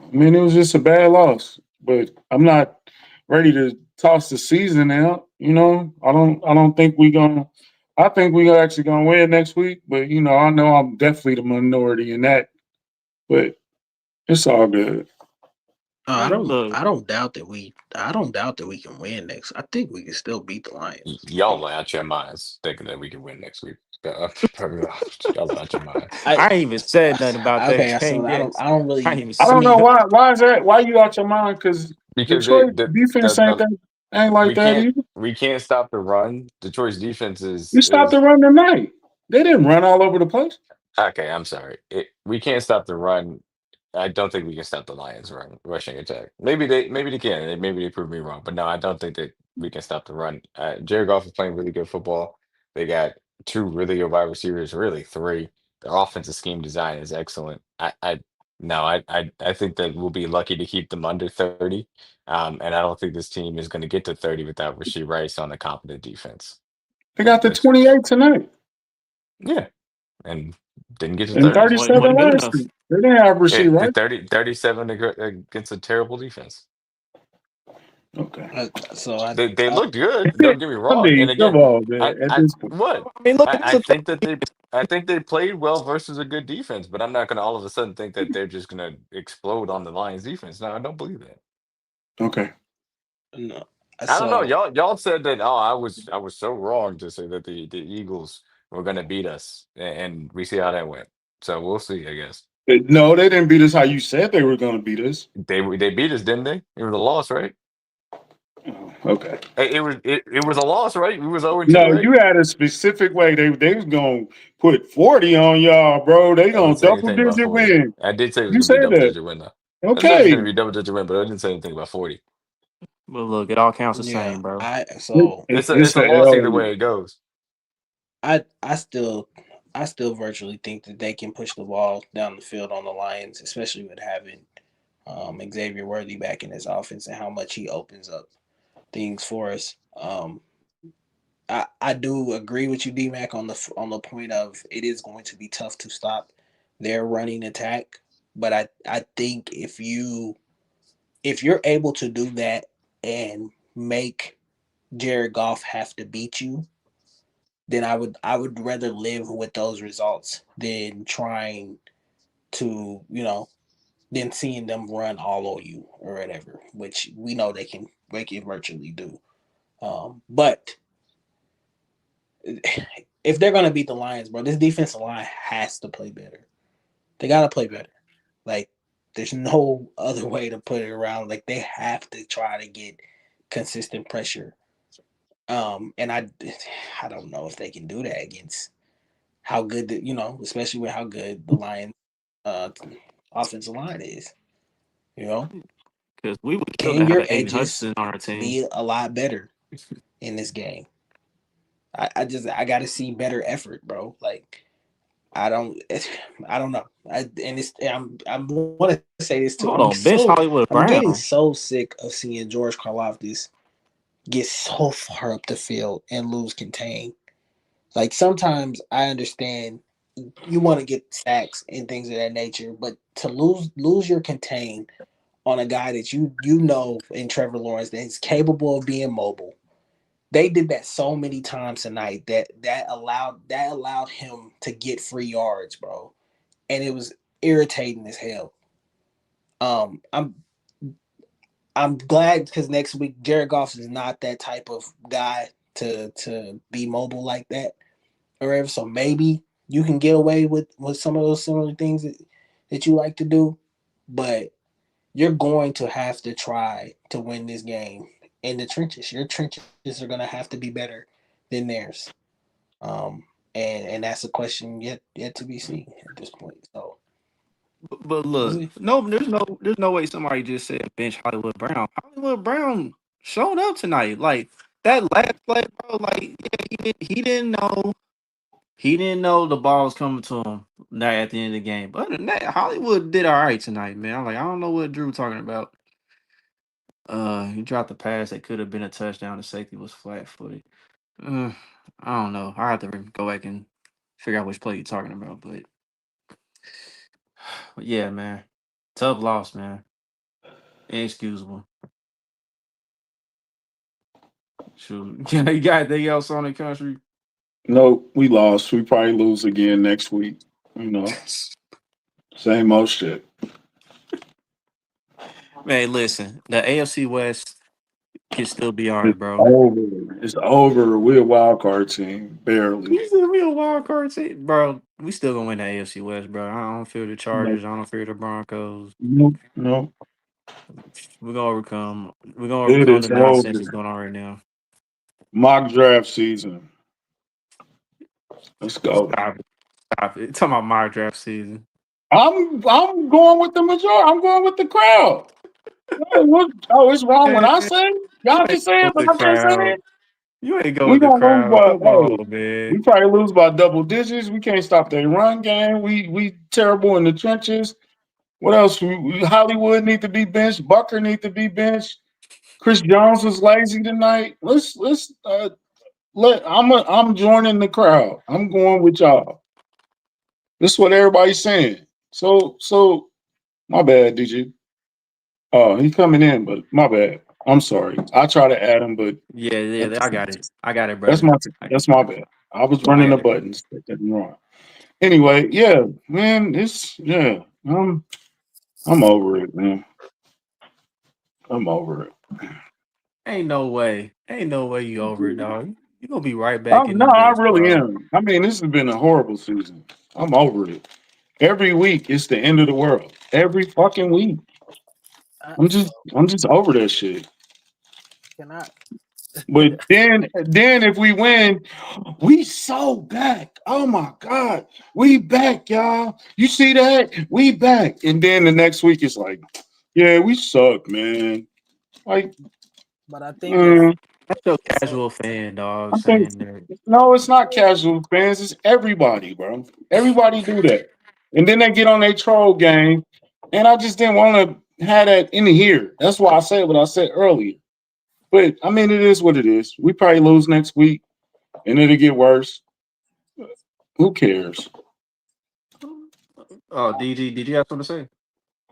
I mean, it was just a bad loss. But I'm not ready to toss the season out. You know, I don't think we gonna. I think we actually gonna win next week. But you know I'm definitely the minority in that. But it's all good. I mean, look, I don't doubt that we can win next. I think we can still beat the Lions. Y'all are out your minds thinking that we can win next week. Y'all are out your minds I I ain't even said nothing about that okay, so game yet. I don't I ain't really. even I I don't said know mean, nothing. why is that? Why you out your mind? Because because Detroit defense ain't like that either. we can't stop the run. Detroit's defense You stopped the is run tonight. They didn't run all over the place. okay. I'm sorry. We can't stop the run. I don't think we can stop the Lions' run rushing attack. Maybe they can. Maybe they prove me wrong. But no, I don't think that we can stop the run. Jared Goff is playing really good football. They got two really good wide receivers, really three. Their offensive scheme design is excellent. I think that we'll be lucky to keep them under 30. And I don't think this team is going to get to 30 without Rasheed Rice on the competent defense. They got the That's 28 tonight yeah, and didn't get to and 30. It 37 wasn't good last enough. week. They didn't have Rasheed, The right? 37 against a terrible defense. Okay. so I, They I looked good. Don't get me I wrong. And mean, come again, on, man. At I this point, what I mean, look, that's I a think that I think they played well versus a good defense, but I'm not going to all of a sudden think that they're just going to explode on the Lions defense. No, I don't believe that. okay. no, I don't know. so Y'all said that. Oh, I was so wrong to say that the Eagles were going to beat us, and we see how that went. So we'll see. I guess No, they didn't beat us how you said they were going to beat us. they beat us, didn't they? It was a loss, right? Oh, okay. It was a loss, right? We was 0-2, No, right? you had a specific way. They was going to put 40 on y'all, bro. They I didn't going to say double anything about digit 40. win. I did say it was You going to be said double that. digit win, though. I said it was Okay. going to be double digit win, but I didn't say anything about 40. but look, it all counts the yeah, same, bro. It's It's a the loss either L. way it goes. I still virtually think that they can push the ball down the field on the Lions, especially with having Xavier Worthy back in his offense and how much he opens up things for us. I do agree with you, DMAC, on the point of it is going to be tough to stop their running attack, but I think if you're able to do that and make Jared Goff have to beat you, then I would rather live with those results than trying to than seeing them run all over you or whatever, which we know they can virtually do. But if they're gonna beat the Lions, bro, this defensive line has to play better. They gotta play better. Like there's no other way to put it around. Like they have to try to get consistent pressure. And I don't know if they can do that against how good especially with how good the Lions uh offensive line is. You know, Because we would kill to can have your an Aiden edges Hudson on our team. be a lot better in this game? I got to see better effort, bro. Like I don't I don't know. I want to say this too. Hold on, bench Hollywood I'm getting Brown. so sick of seeing George Karlaftis get so far up the field and lose contain. Like sometimes I understand you want to get sacks and things of that nature, but to lose your contain on a guy that you know in Trevor Lawrence that is capable of being mobile. They did that so many times tonight that allowed him to get free yards, bro. And it was irritating as hell. Um, I'm I'm glad because next week Jared Goff is not that type of guy to be mobile like that or whatever. So maybe you can get away with some of those similar things that you like to do, but you're going to have to try to win this game in the trenches. Your trenches are going to have to be better than theirs. Um, and that's a question yet to be seen at this point. So But we'll look, see. no, there's no way somebody just said bench Hollywood Brown. Hollywood Brown showed up tonight. Like that last play, bro. Like yeah, he didn't know the ball was coming to him that at the end of the game. But other than that, Hollywood did all right tonight, man. I'm like, I don't know what Drew talking about. He dropped the pass that could have been a touchdown. The safety was flat footed. Uh, I don't know. I have to go back and figure out which play you're talking about. But yeah, man, tough loss, man. Inexcusable. Shoot, you got anything else on the country? No, we lost. We probably lose again next week. You know, same old shit. Man, listen, the AFC West can still be all right, It's bro. over. It's over. We're a wild card team, barely. You said we a wild card team, bro. We still gonna win the AFC West, bro. I don't fear the No, Chargers. I don't fear the Broncos. no, no. We're gonna overcome. We're gonna It overcome the is nonsense over. that's going on right now. Mock draft season. Let's go. Stop it. Stop it. Talking about my draft season. I'm going with the majority. I'm going with the crowd. It's wrong when Man, I you say it. Y'all can ain't say go it, with but the I can't say crowd. it. You ain't go We with the gonna lose crowd. by Come hey, on, man. we probably lose by double digits. We can't stop their run game. We terrible in the trenches. What else? Hollywood need to be benched. Bucker need to be benched. Chris Jones was lazy tonight. Let's I'm joining the crowd. I'm going with y'all. This is what everybody's saying. So my bad, DJ. Oh, he's coming in, but my bad. I'm sorry. I try to add him, but Yeah, yeah, I got it. I got it, that's brother. my that's my bad. I was I running the got it. buttons. That wrong. Anyway, yeah, man, I'm over it, man. I'm over it. Ain't no way. Ain't no way you over it, dog. You gonna be right back I'm in no, the I mix, really bro. am. I mean, this has been a horrible season. I'm over it. Every week it's the end of the world. Every fucking week. So I'm just over that shit. can I? But then if we win, we so back. Oh my God. We back, y'all. You see that? We back. And then the next week it's like, yeah, we suck, man. Like, But I think if mm, That's your so, casual fan, dog, I think saying that. no, it's not casual fans. It's everybody, bro. Everybody do that. And then they get on their troll game. And I just didn't want to have that in here. That's why I said what I said earlier. But I mean, it is what it is. We probably lose next week and it'll get worse. Who cares? Oh, DG, did you have something to say?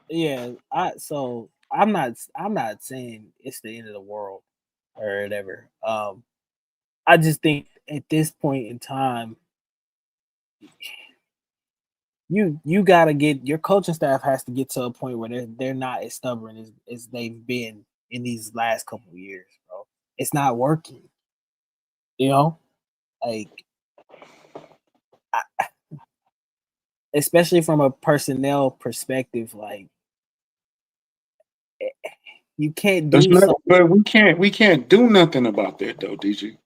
yeah, I'm not saying it's the end of the world or whatever. I just think at this point in time, you gotta get your coaching staff has to get to a point where they're not as stubborn as they've been in these last couple of years, bro. It's not working, you know, like I, especially from a personnel perspective, like you can't That's do not, something. but we can't do nothing about that though, DG.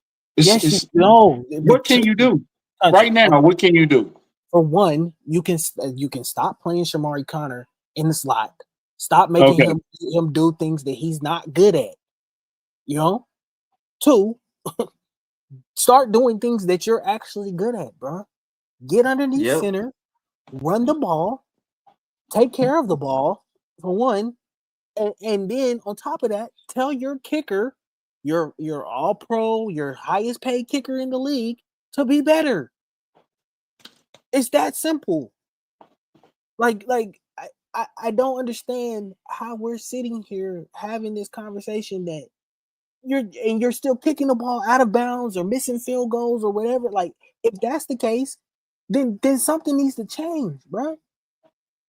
Yes, you It's know, what can you do country. right now? What can you do? For one, you can stop playing Shamari Connor in the slot. Stop making Okay, him do things that he's not good at. You know. Two, start doing things that you're actually good at, bro. Get underneath Yep. center, run the ball, take care of the ball for one, and then on top of that, tell your kicker, your all pro, your highest paid kicker in the league to be better. It's that simple. Like I don't understand how we're sitting here having this conversation that you're still kicking the ball out of bounds or missing field goals or whatever. Like, if that's the case, then something needs to change, bro.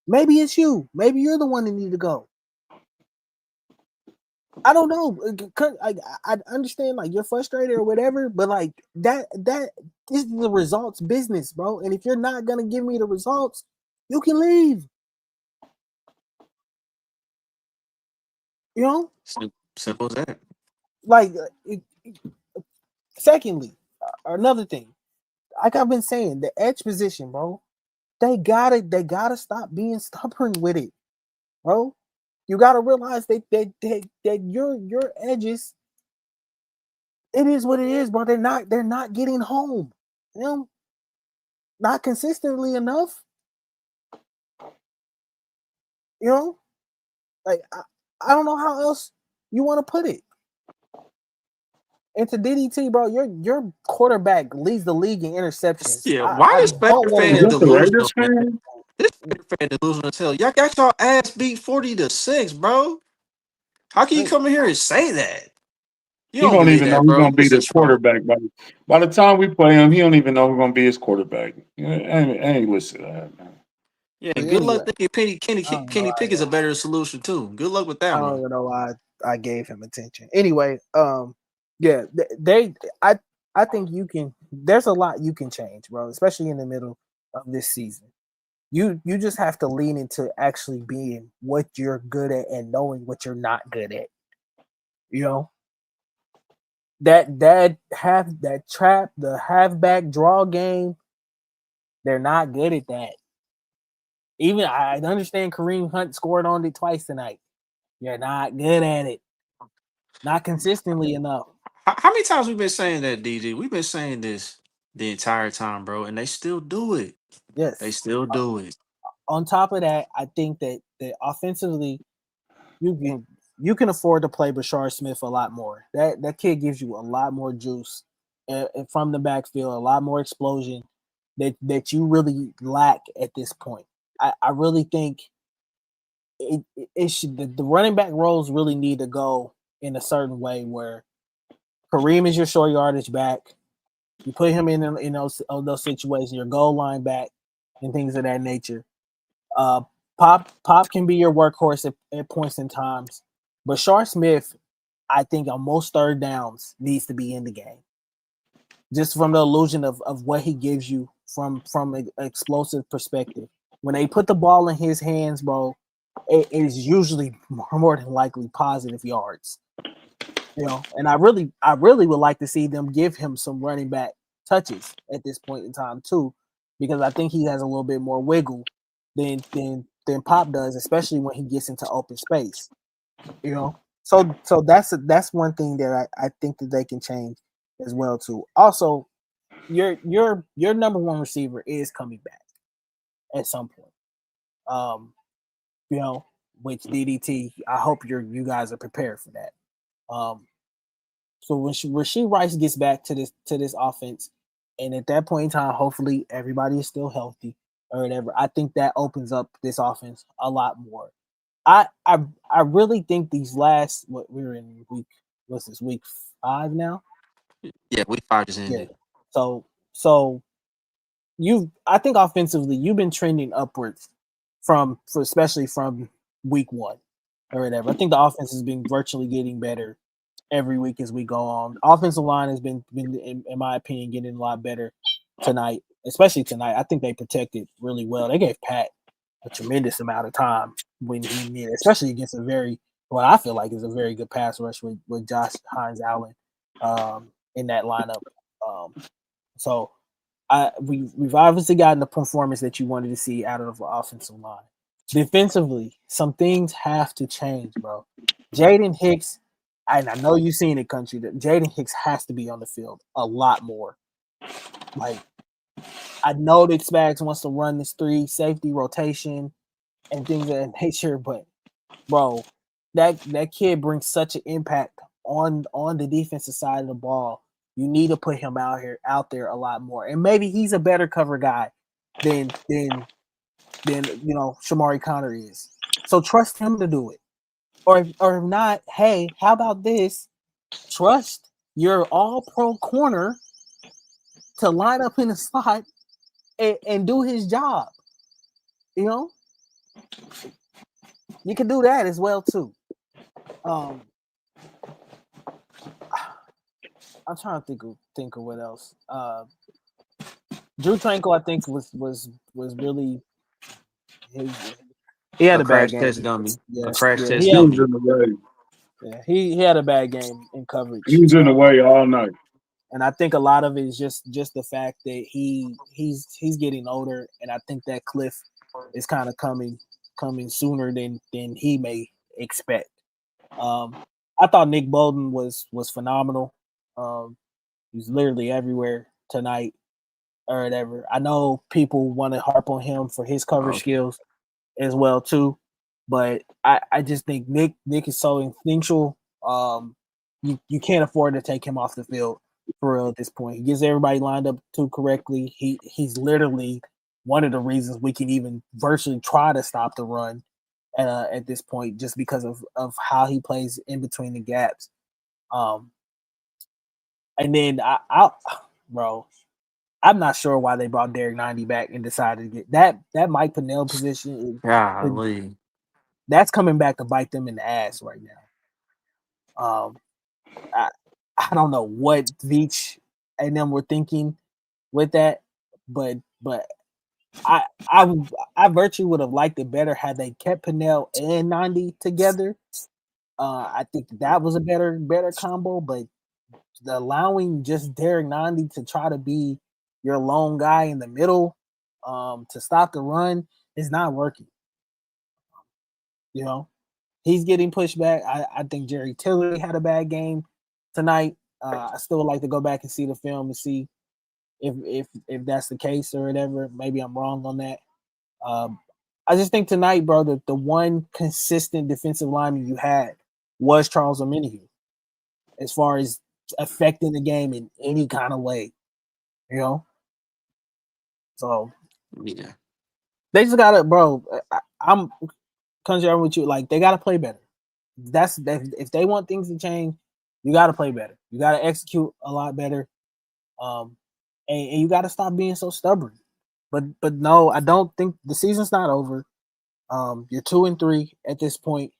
Maybe it's you. Maybe you're the one that need to go. I don't know. I understand, like, you're frustrated or whatever, but like that is the results business, bro. And if you're not gonna give me the results, you can leave. You know, Simple as that. like. Secondly, another thing, like I've been saying, the edge position, bro. They gotta stop being stubborn with it, bro. You gotta realize that your edges, it is what it is, bro. They're not getting home. You know, not consistently enough. You know, like I don't know how else you want to put it. And to DDT, bro, your quarterback leads the league in interceptions. Yeah, I why is Spider don't want Is fan to this the delusional, Raiders man? fan? This Spider fan delusional as hell. Y'all got y'all ass beat 40-6, bro. How can you hear. come in here and say that? You He don't won't believe even know that, who's bro. gonna be It's a the troll. quarterback by the time we play him. He don't even know who's gonna be his quarterback. I ain't listen to that, man. Yeah, But good luck anyway, thinking I don't know Kenny why. Pick is a better solution too. Good luck with I that don't one. even know why I gave him attention. Anyway, yeah, I think you can. There's a lot you can change, bro, especially in the middle of this season. You just have to lean into actually being what you're good at and knowing what you're not good at. You know, that trap, the halfback draw game, they're not good at that. Even I understand Kareem Hunt scored on it twice tonight. You're not good at it. Not consistently enough. How many times we been saying that, DG? We've been saying this the entire time, bro, and they still do it. They Yes. still do it. On top of that, I think that offensively, you can afford to play Bashar Smith a lot more. That kid gives you a lot more juice from the backfield, a lot more explosion that you really lack at this point. I really think it should the running back roles really need to go in a certain way where Kareem is your short yardage back. You put him in those situations, your goal line back, and things of that nature. Uh, Pop can be your workhorse at points and times, but Shar Smith, I think on most third downs needs to be in the game, just from the illusion of what he gives you from an explosive perspective. When they put the ball in his hands, bro, it is usually more than likely positive yards. You know, and I really would like to see them give him some running back touches at this point in time too, because I think he has a little bit more wiggle than Pop does, especially when he gets into open space. You know, so that's one thing that I think that they can change as well too. Also, your number one receiver is coming back at some point. Um, you know, which DDT. I hope you guys are prepared for that. Um, So when Rasheed Rice gets back to this offense, and at that point in time, hopefully everybody is still healthy or whatever. I think that opens up this offense a lot more. I really think these last what we're in what's this week 5 now? Yeah, week 5 just Yeah. ended. So I think offensively you've been trending upwards especially from week 1 or whatever. I think the offense has been virtually getting better every week as we go on. Offensive line has been in my opinion, getting a lot better tonight, especially tonight. I think they protected really well. They gave Pat a tremendous amount of time when he needed, especially against a very what I feel like is a very good pass rush with Josh Hines Allen in that lineup. Um, so we've obviously gotten the performance that you wanted to see out of the offensive line. Defensively, some things have to change, bro. Jaden Hicks, and I know you've seen it, country, that Jaden Hicks has to be on the field a lot more. Like, I know that Spags wants to run this 3 safety rotation and things of that nature, but bro, that kid brings such an impact on the defensive side of the ball. You need to put him out there a lot more. And maybe he's a better cover guy than Shamari Connor is. So trust him to do it. Or if not, hey, how about this? Trust your all-pro corner to line up in the slot and do his job. You know, you can do that as well too. I'm trying to think of what else. Drew Tranquil, I think, was really he had A a bad crash game. test dummy. Yeah, A crash he test He had was dummy. in the way. he had a bad game in He coverage. was in the way all night. And I think a lot of it is just the fact that he's getting older, and I think that cliff is kind of coming sooner than he may expect. I thought Nick Bolden was phenomenal. He's literally everywhere tonight or whatever. I know people want to harp on him for his coverage Okay. skills as well too, but I just think Nick is so instinctual. You can't afford to take him off the field for real at this point. He gets everybody lined up too correctly. He's literally one of the reasons we can even virtually try to stop the run at this point, just because of how he plays in between the gaps. And then bro, I'm not sure why they brought Derek 90 back and decided to get that Mike Pennell position. Golly. That's coming back to bite them in the ass right now. I, I don't know what Veach and them were thinking with that, but I I virtually would have liked it better had they kept Pennell and 90 together. I think that was a better combo, but allowing just Derek 90 to try to be your lone guy in the middle to stop the run is not working. You know, he's getting pushed back. I think Jerry Tillery had a bad game tonight. I still would like to go back and see the film and see if that's the case or whatever. Maybe I'm wrong on that. I just think tonight, bro, the one consistent defensive lineman you had was Charles Omenihu, as far as affecting the game in any kind of way. You know, so Yeah. they just gotta, bro. I'm concerned with you. Like they gotta play better. That's if they want things to change, you gotta play better. You gotta execute a lot better. Um, and you gotta stop being so stubborn. But no, I don't think the season's not over. You're 2-3 at this point.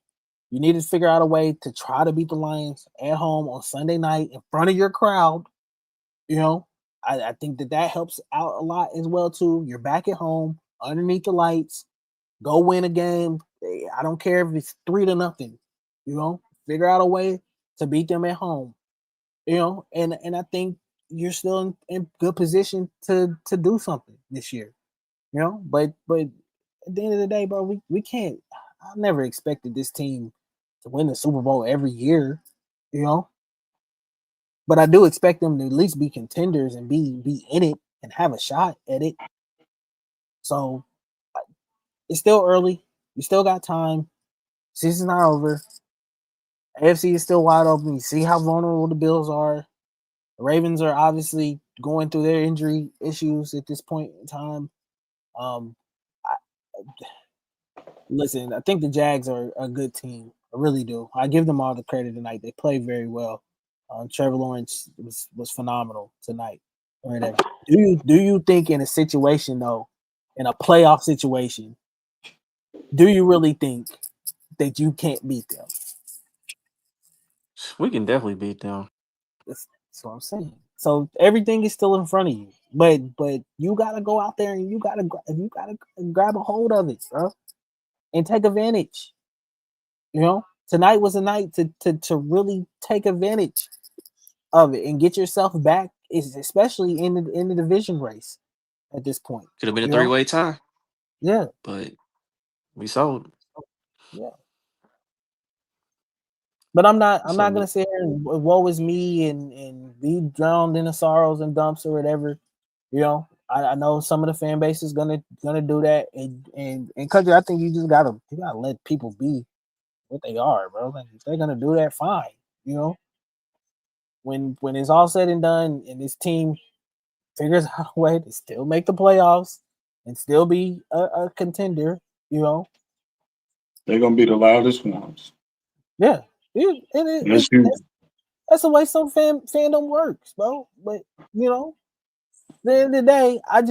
You need to figure out a way to try to beat the Lions at home on Sunday night in front of your crowd. You know, I think that helps out a lot as well too. You're back at home underneath the lights. Go win a game. I don't care if it's 3-0. You know, figure out a way to beat them at home. You know, and I think you're still in good position to do something this year. You know, but at the end of the day, bro, we can't. I never expected this team to win the Super Bowl every year. You know, but I do expect them to at least be contenders and be in it and have a shot at it. So it's still early. You still got time. Season's not over. AFC is still wide open. You see how vulnerable the Bills are. The Ravens are obviously going through their injury issues at this point in time. I, listen, I think the Jags are a good team. I really do. I give them all the credit tonight. They played very well. Trevor Lawrence was phenomenal tonight. Or whatever. Do you think in a situation though, in a playoff situation, do you really think that you can't beat them? We can definitely beat them. That's what I'm saying. So everything is still in front of you, but you gotta go out there and you gotta grab a hold of it, bro, and take advantage. You know, tonight was a night to really take advantage of it and get yourself back, especially in the division race at this point. Could have been a You know, three-way tie, yeah, but we sold. yeah. But I'm not So gonna sit here and woe is me and be drowned in the sorrows and dumps or whatever. You know, I know some of the fan base is gonna do that, and country. I think you gotta let people be what they are, bro. Like if they're gonna do that, fine. You know, when it's all said and done, and this team figures out a way to still make the playoffs, and still be a contender. You know, They're gonna be the loudest ones. yeah. Unless you That's the way some fandom works, bro. But you know, at the end of the day, I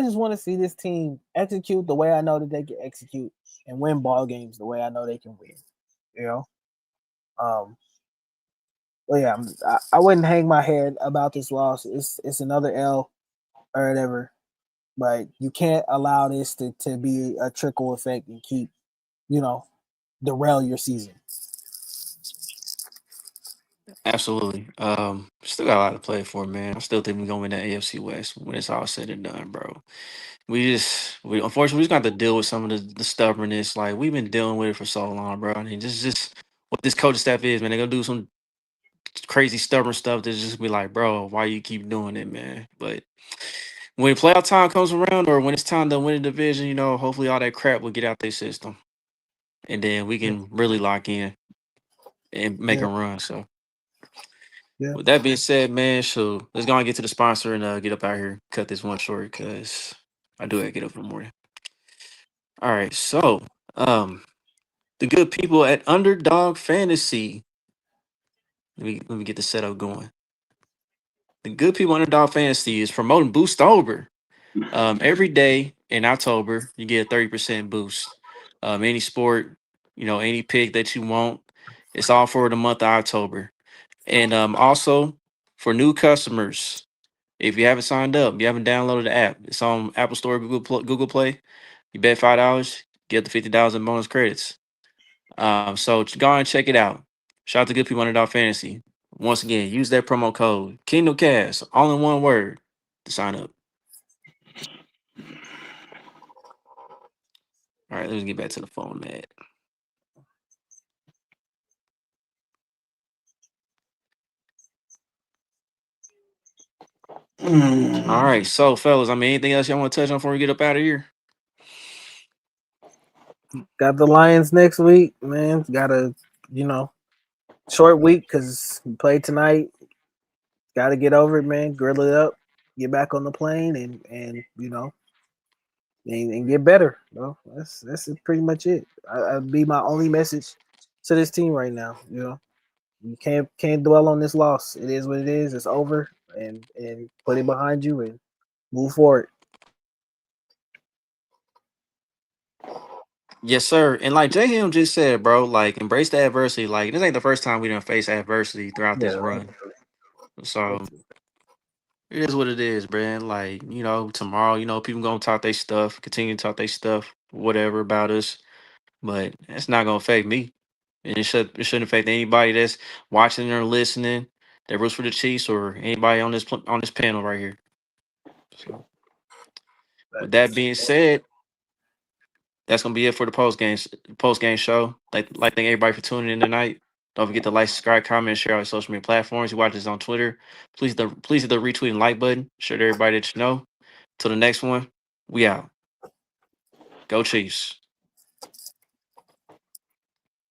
just want to see this team execute the way I know that they can execute and win ball games the way I know they can win. You know, um, well, yeah, I wouldn't hang my head about this loss. It's another L or whatever, but you can't allow this to be a trickle effect and keep you know derail your season. Absolutely. Still got a lot to play for, man. I still think we're gonna win that AFC West when it's all said and done, bro. We unfortunately we just got to deal with some of the stubbornness. Like we've been dealing with it for so long, bro. I mean, just what this coaching staff is, man. They're gonna do some crazy stubborn stuff that's just be like, bro, why you keep doing it, man? But when playoff time comes around or when it's time to win a division, hopefully all that crap will get out their system. And then we Yeah, can really lock in and make yeah, a run. So yeah. with that being said, man, so let's go and get to the sponsor and get up out here, cut this one short because I do have to get up in the morning. All right, so um the good people at Underdog Fantasy. Let me get the setup going. The good people at Underdog Fantasy is promoting Boost Over. Every day in October, you get a 30% boost. Any sport, any pick that you want, it's all for the month of October. And also for new customers, if you haven't signed up, you haven't downloaded the app, it's on Apple Store, Google Play. You bet $5, get the $50 in bonus credits. So go and check it out. Shout out to good people Underdog Fantasy. Once again, use that promo code Kingdom Cast, all in one word, to sign up. All right, let's get back to the phone, man. All right, so fellas, I mean, anything else y'all want to touch on before we get up out of here? Got the Lions next week, man. Got a short week because we played tonight. Got to get over it, man. Grill it up, get back on the plane, and and get better. That's pretty much it. I'd be my only message to this team right now. You can't dwell on this loss. It is what it is. It's over, and put it behind you and move forward. Yes, sir. And like J Him just said, bro, like embrace the adversity. Like this ain't the first time we done face adversity throughout Yeah, this run. So that's it. it is what it is, man. Like, tomorrow, people gonna talk their stuff, continue to talk their stuff, whatever about us. But it's not gonna affect me. And it shouldn't affect anybody that's watching or listening that roots for the Chiefs or anybody on this panel right here. So with that being said, that's gonna be it for the post game show. Thank everybody for tuning in tonight. Don't forget to like, subscribe, comment, share on social media platforms. You watch this on Twitter. Please hit the retweet and like button. Share to everybody that you know. Till the next one, we out. Go Chiefs.